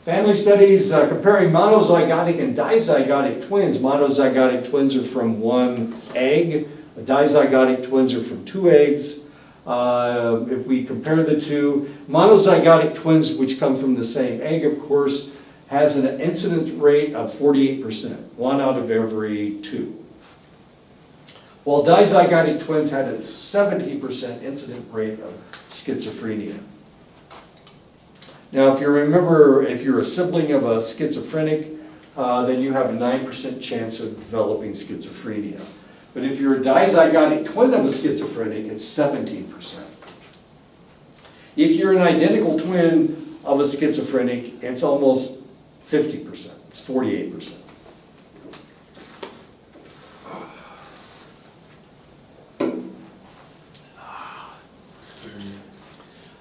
Family studies comparing monozygotic and dizygotic twins. Monozygotic twins are from 1 egg. Dizygotic twins are from 2 eggs. If we compare the two, monozygotic twins, which come from the same egg, of course, has an incidence rate of 48%, 1 out of every 2. While dizygotic twins had a 70% incident rate of schizophrenia. Now, if you remember, if you're a sibling of a schizophrenic, then you have a 9% chance of developing schizophrenia. But if you're a dizygotic twin of a schizophrenic, it's 17%. If you're an identical twin of a schizophrenic, it's almost 50%. It's 48%.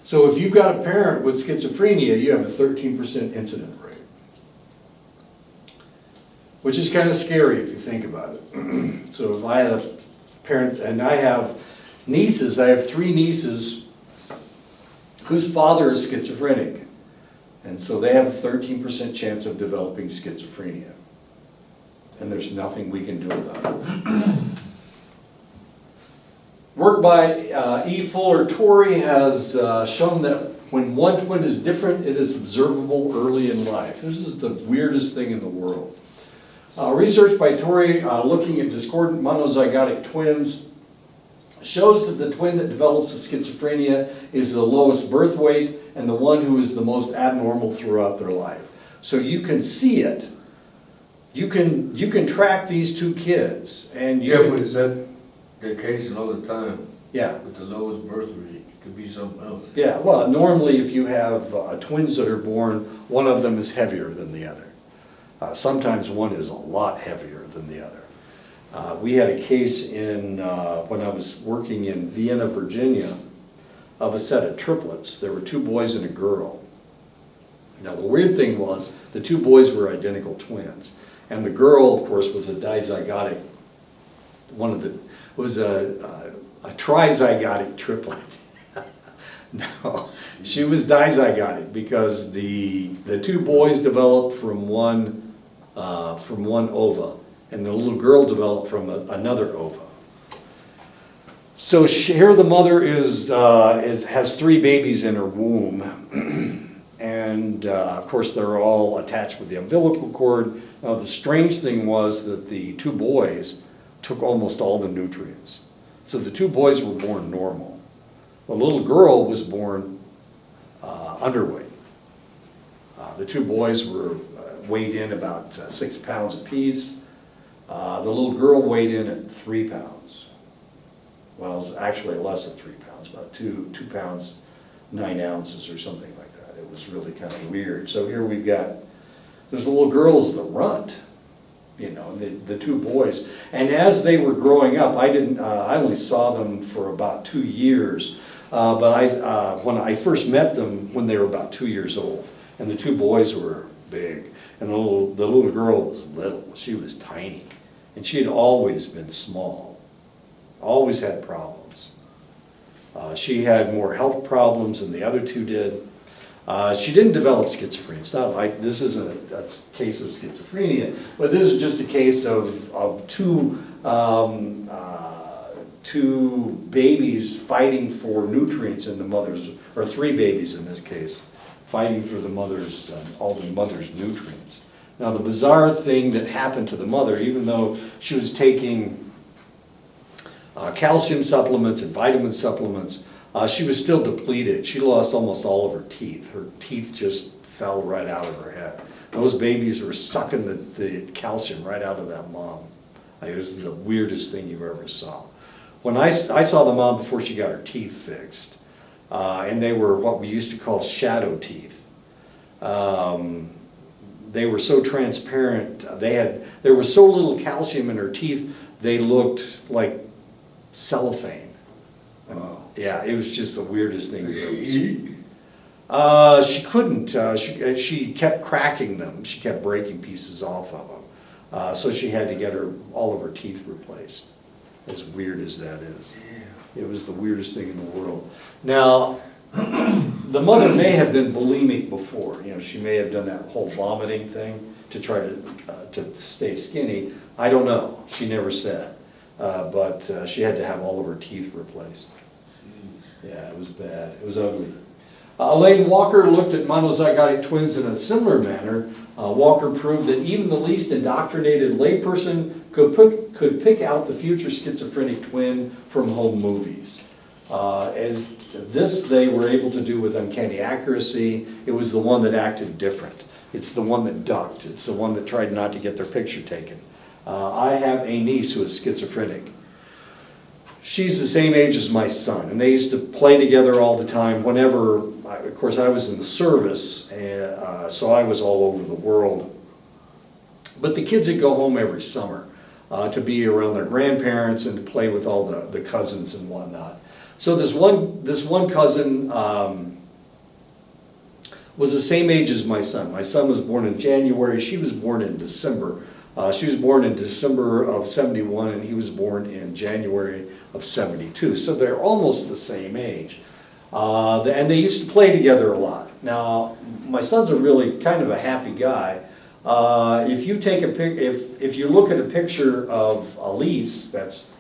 So if you've got a parent with schizophrenia, you have a 13% incident rate. Which is kind of scary if you think about it. So if I had a parent, and I have nieces, I have 3 nieces whose father is schizophrenic. And so they have a 13% chance of developing schizophrenia. And there's nothing we can do about it. Work by E. Fuller Torrey has shown that when one twin is different, it is observable early in life. This is the weirdest thing in the world. Research by Torrey looking at discordant monozygotic twins shows that the twin that develops a schizophrenia is the lowest birth weight and the one who is the most abnormal throughout their life. So you can see it. You can track these 2 kids, and you Yeah, can, but is that the case all the time? yeah. With the lowest birth rate, it could be something else. Yeah, well, normally if you have twins that are born, one of them is heavier than the other. Sometimes one is a lot heavier than the other. We had a case in when I was working in Vienna, Virginia, of a set of triplets. There were 2 boys and a girl. Now the weird thing was, the 2 boys were identical twins, and the girl, of course, was a dizygotic. Was a trizygotic triplet. No, she was dizygotic because the 2 boys developed from one ova, and the little girl developed from another ova. So here the mother has 3 babies in her womb, and of course they're all attached with the umbilical cord. Now the strange thing was that the 2 boys took almost all the nutrients. So the 2 boys were born normal. The little girl was born underweight. The 2 boys were weighed in about 6 pounds apiece. The little girl weighed in at 3 pounds. Well, it was actually less than 3 pounds, about 2 pounds, 9 ounces or something like that. It was really kind of weird. So here we've got, this little girl's the runt, you know, the 2 boys. And as they were growing up, I only saw them for about 2 years. But when I first met them, when they were about 2 years old, and the 2 boys were big, and the little girl was little. She was tiny, and she had always been small, always had problems. She had more health problems than the other 2 did. She didn't develop schizophrenia. It's not like, this isn't a case of schizophrenia, but this is just a case of 2 babies fighting for nutrients in the mother's, or 3 babies in this case, fighting for the mother's, all the mother's nutrients. Now the bizarre thing that happened to the mother, even though she was taking calcium supplements and vitamin supplements, she was still depleted. She lost almost all of her teeth. Her teeth just fell right out of her head. Those babies were sucking the calcium right out of that mom. It was the weirdest thing you ever saw. When I saw the mom before she got her teeth fixed, and they were what we used to call shadow teeth. They were so transparent. There was so little calcium in her teeth, they looked like cellophane. Wow. Yeah, it was just the weirdest thing Did you've she ever seen. eat? She couldn't. She kept cracking them. She kept breaking pieces off of them. So she had to get all of her teeth replaced. As weird as that is. It was the weirdest thing in the world. Now, the mother may have been bulimic before. You know, she may have done that whole vomiting thing to try to stay skinny. I don't know. She never said. But she had to have all of her teeth replaced. Yeah, it was bad. It was ugly. Elaine Walker looked at monozygotic twins in a similar manner. Walker proved that even the least indoctrinated layperson could pick out the future schizophrenic twin from home movies. As this they were able to do with uncanny accuracy. It was the one that acted different. It's the one that ducked. It's the one that tried not to get their picture taken. I have a niece who is schizophrenic. She's the same age as my son, and they used to play together all the time whenever, of course I was in the service, so I was all over the world. But the kids would go home every summer to be around their grandparents and to play with all the cousins and whatnot. So this one cousin was the same age as my son. My son was born in January, she was born in December. She was born in December of 71 and he was born in January of 72. So they're almost the same age. And they used to play together a lot. Now, my son's a really kind of a happy guy. If you take if you look at a picture of Elise, that's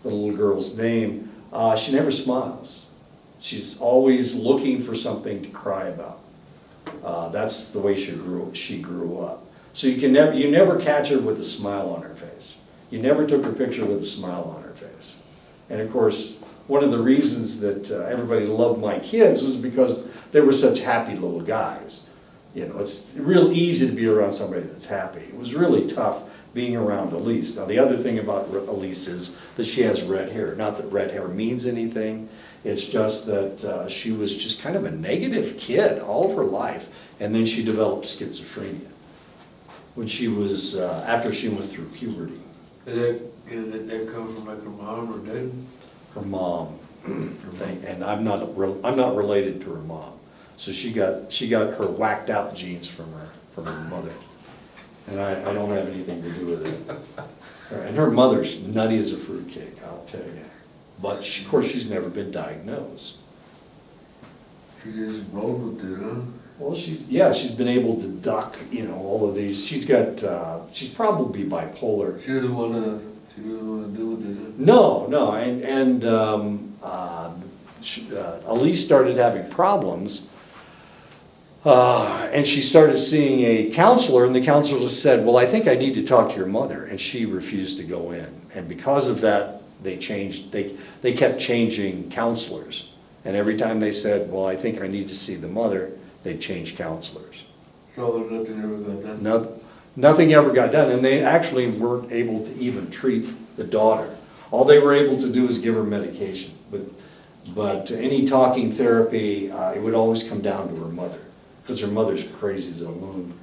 the little girl's name, she never smiles. She's always looking for something to cry about. That's the way she grew up. So you never catch her with a smile on her face. You never took her picture with a smile on her face. And of course, one of the reasons that everybody loved my kids was because they were such happy little guys. You know, it's real easy to be around somebody that's happy. It was really tough being around Elise. Now the other thing about Elise is that she has red hair. Not that red hair means anything. It's just that she was just kind of a negative kid all of her life. And then she developed schizophrenia when she was, after she went through puberty. Did that come from like her mom or dad? Her mom, and I'm not related to her mom. So she got her whacked out genes from her mother. And I don't have anything to do with it. And her mother's nutty as a fruitcake, I'll tell you. But of course, she's never been diagnosed. She just rolled with it, huh? Well, she's been able to duck, you know, all of these. She's probably bipolar. She doesn't want to deal with it. Huh? No, and Elise started having problems, and she started seeing a counselor, and the counselor just said, well, I think I need to talk to your mother, and she refused to go in. And because of that, they kept changing counselors. And every time they said, well, I think I need to see the mother, they'd change counselors. So nothing ever got done? Nothing ever got done, and they actually weren't able to even treat the daughter. All they were able to do is give her medication. But any talking therapy, it would always come down to her mother, because her mother's crazy as a loon.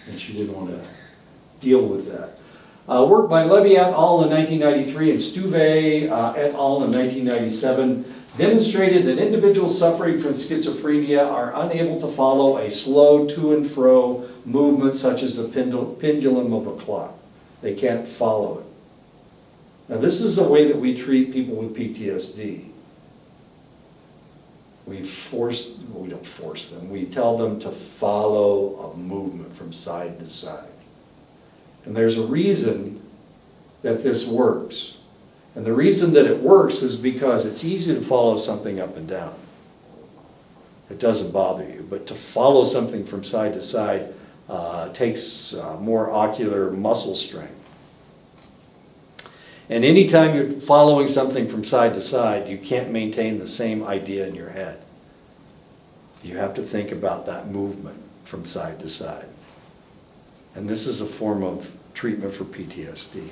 And she didn't want to deal with that. Work by Levy et al. In 1993 and Stuve et al. In 1997 demonstrated that individuals suffering from schizophrenia are unable to follow a slow to and fro movement such as the pendulum of a clock. They can't follow it. Now this is the way that we treat people with PTSD. We don't force them. We tell them to follow a movement from side to side. And there's a reason that this works. And the reason that it works is because it's easy to follow something up and down. It doesn't bother you. But to follow something from side to side takes more ocular muscle strength. And anytime you're following something from side to side, you can't maintain the same idea in your head. You have to think about that movement from side to side. And this is a form of treatment for PTSD.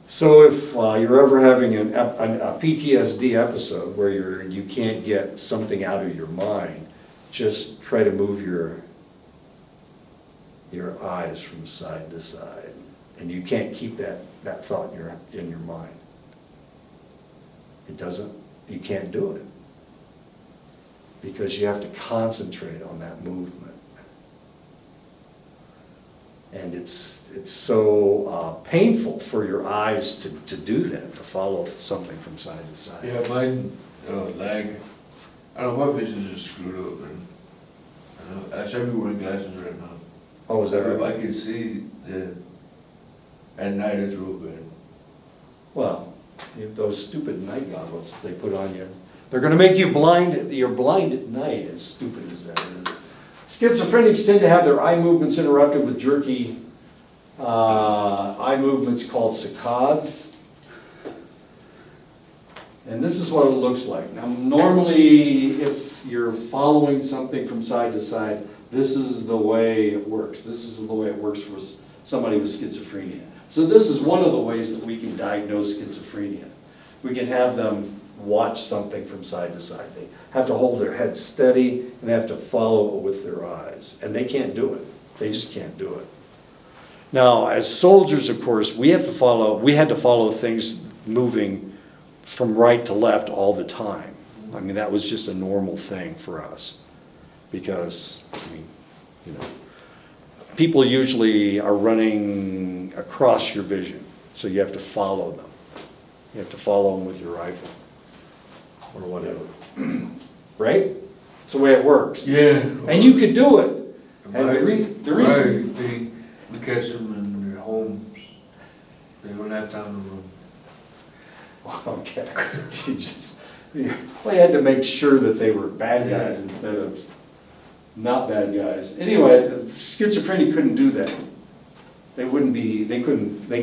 So if you're ever having a PTSD episode where you can't get something out of your mind, just try to move your eyes from side to side. And you can't keep that thought in your mind. You can't do it. Because you have to concentrate on that movement. And it's so painful for your eyes to do that, to follow something from side to side. Yeah, mine lag. I don't know, my vision's just screwed up, man. I should be wearing glasses right now. Oh, is that If right? I could see, yeah. At night it's real bad. Well, those stupid night goggles they put on you, they're going to make you blind. You're blind at night, as stupid as that is. Schizophrenics tend to have their eye movements interrupted with jerky eye movements called saccades. And this is what it looks like. Now, normally, if you're following something from side to side, this is the way it works. This is the way it works for somebody with schizophrenia. So this is one of the ways that we can diagnose schizophrenia. We can have them watch something from side to side. They have to hold their head steady and they have to follow it with their eyes. And they can't do it. They just can't do it. Now, as soldiers, of course, we had to follow things moving from right to left all the time. I mean, that was just a normal thing for us. Because, I mean, you know, people usually are running across your vision, so you have to follow them. You have to follow them with your rifle, or whatever. Right? It's the way it works. Yeah. And you could do it. And Right, the reason, right, we catch them in their homes. They don't have time to run. okay, you just, well, you had to make sure that they were bad guys instead of not bad guys. Anyway, the schizophrenic couldn't do that. They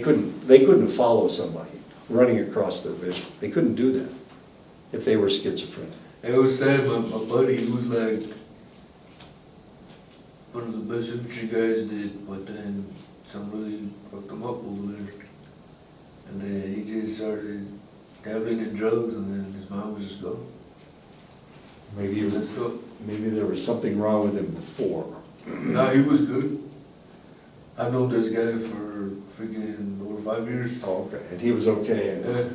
couldn't follow somebody running across their vision. They couldn't do that if they were schizophrenic. It was sad, my buddy, he was like one of the best infantry guys did, but then somebody fucked him up over there. And then he just started dabbling in drugs, and then his mind was just gone. Maybe there was something wrong with him before. No, he was good. I've known this guy for freaking over 5 years. Oh, okay, and he was okay, and Yeah. it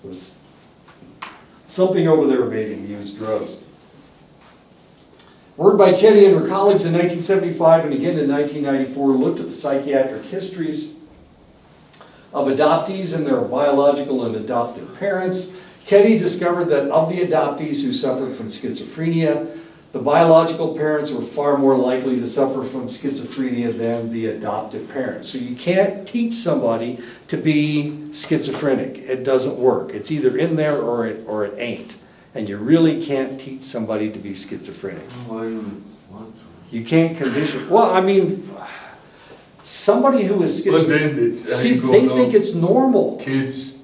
was, something over there made him use drugs. Work by Ketty and her colleagues in 1975 and again in 1994 looked at the psychiatric histories of adoptees and their biological and adoptive parents. Ketty discovered that of the adoptees who suffered from schizophrenia, the biological parents were far more likely to suffer from schizophrenia than the adoptive parents. So you can't teach somebody to be schizophrenic. It doesn't work. It's either in there or it ain't. And you really can't teach somebody to be schizophrenic. Why do you want to? You can't condition, well, I mean, somebody who is But schizophrenic, then it's, see, they think it's normal. kids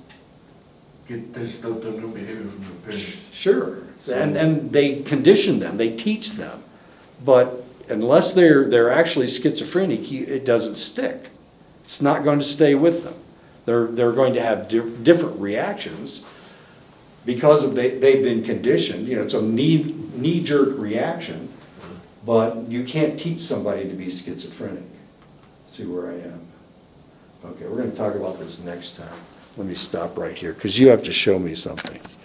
get their stuff done, their behavior from their parents. Sure, and they condition them, they teach them. But unless they're actually schizophrenic, it doesn't stick. It's not going to stay with them. They're going to have different reactions because they've been conditioned. You know, it's a knee-jerk reaction, but you can't teach somebody to be schizophrenic. See where I am? Okay, we're going to talk about this next time. Let me stop right here, because you have to show me something.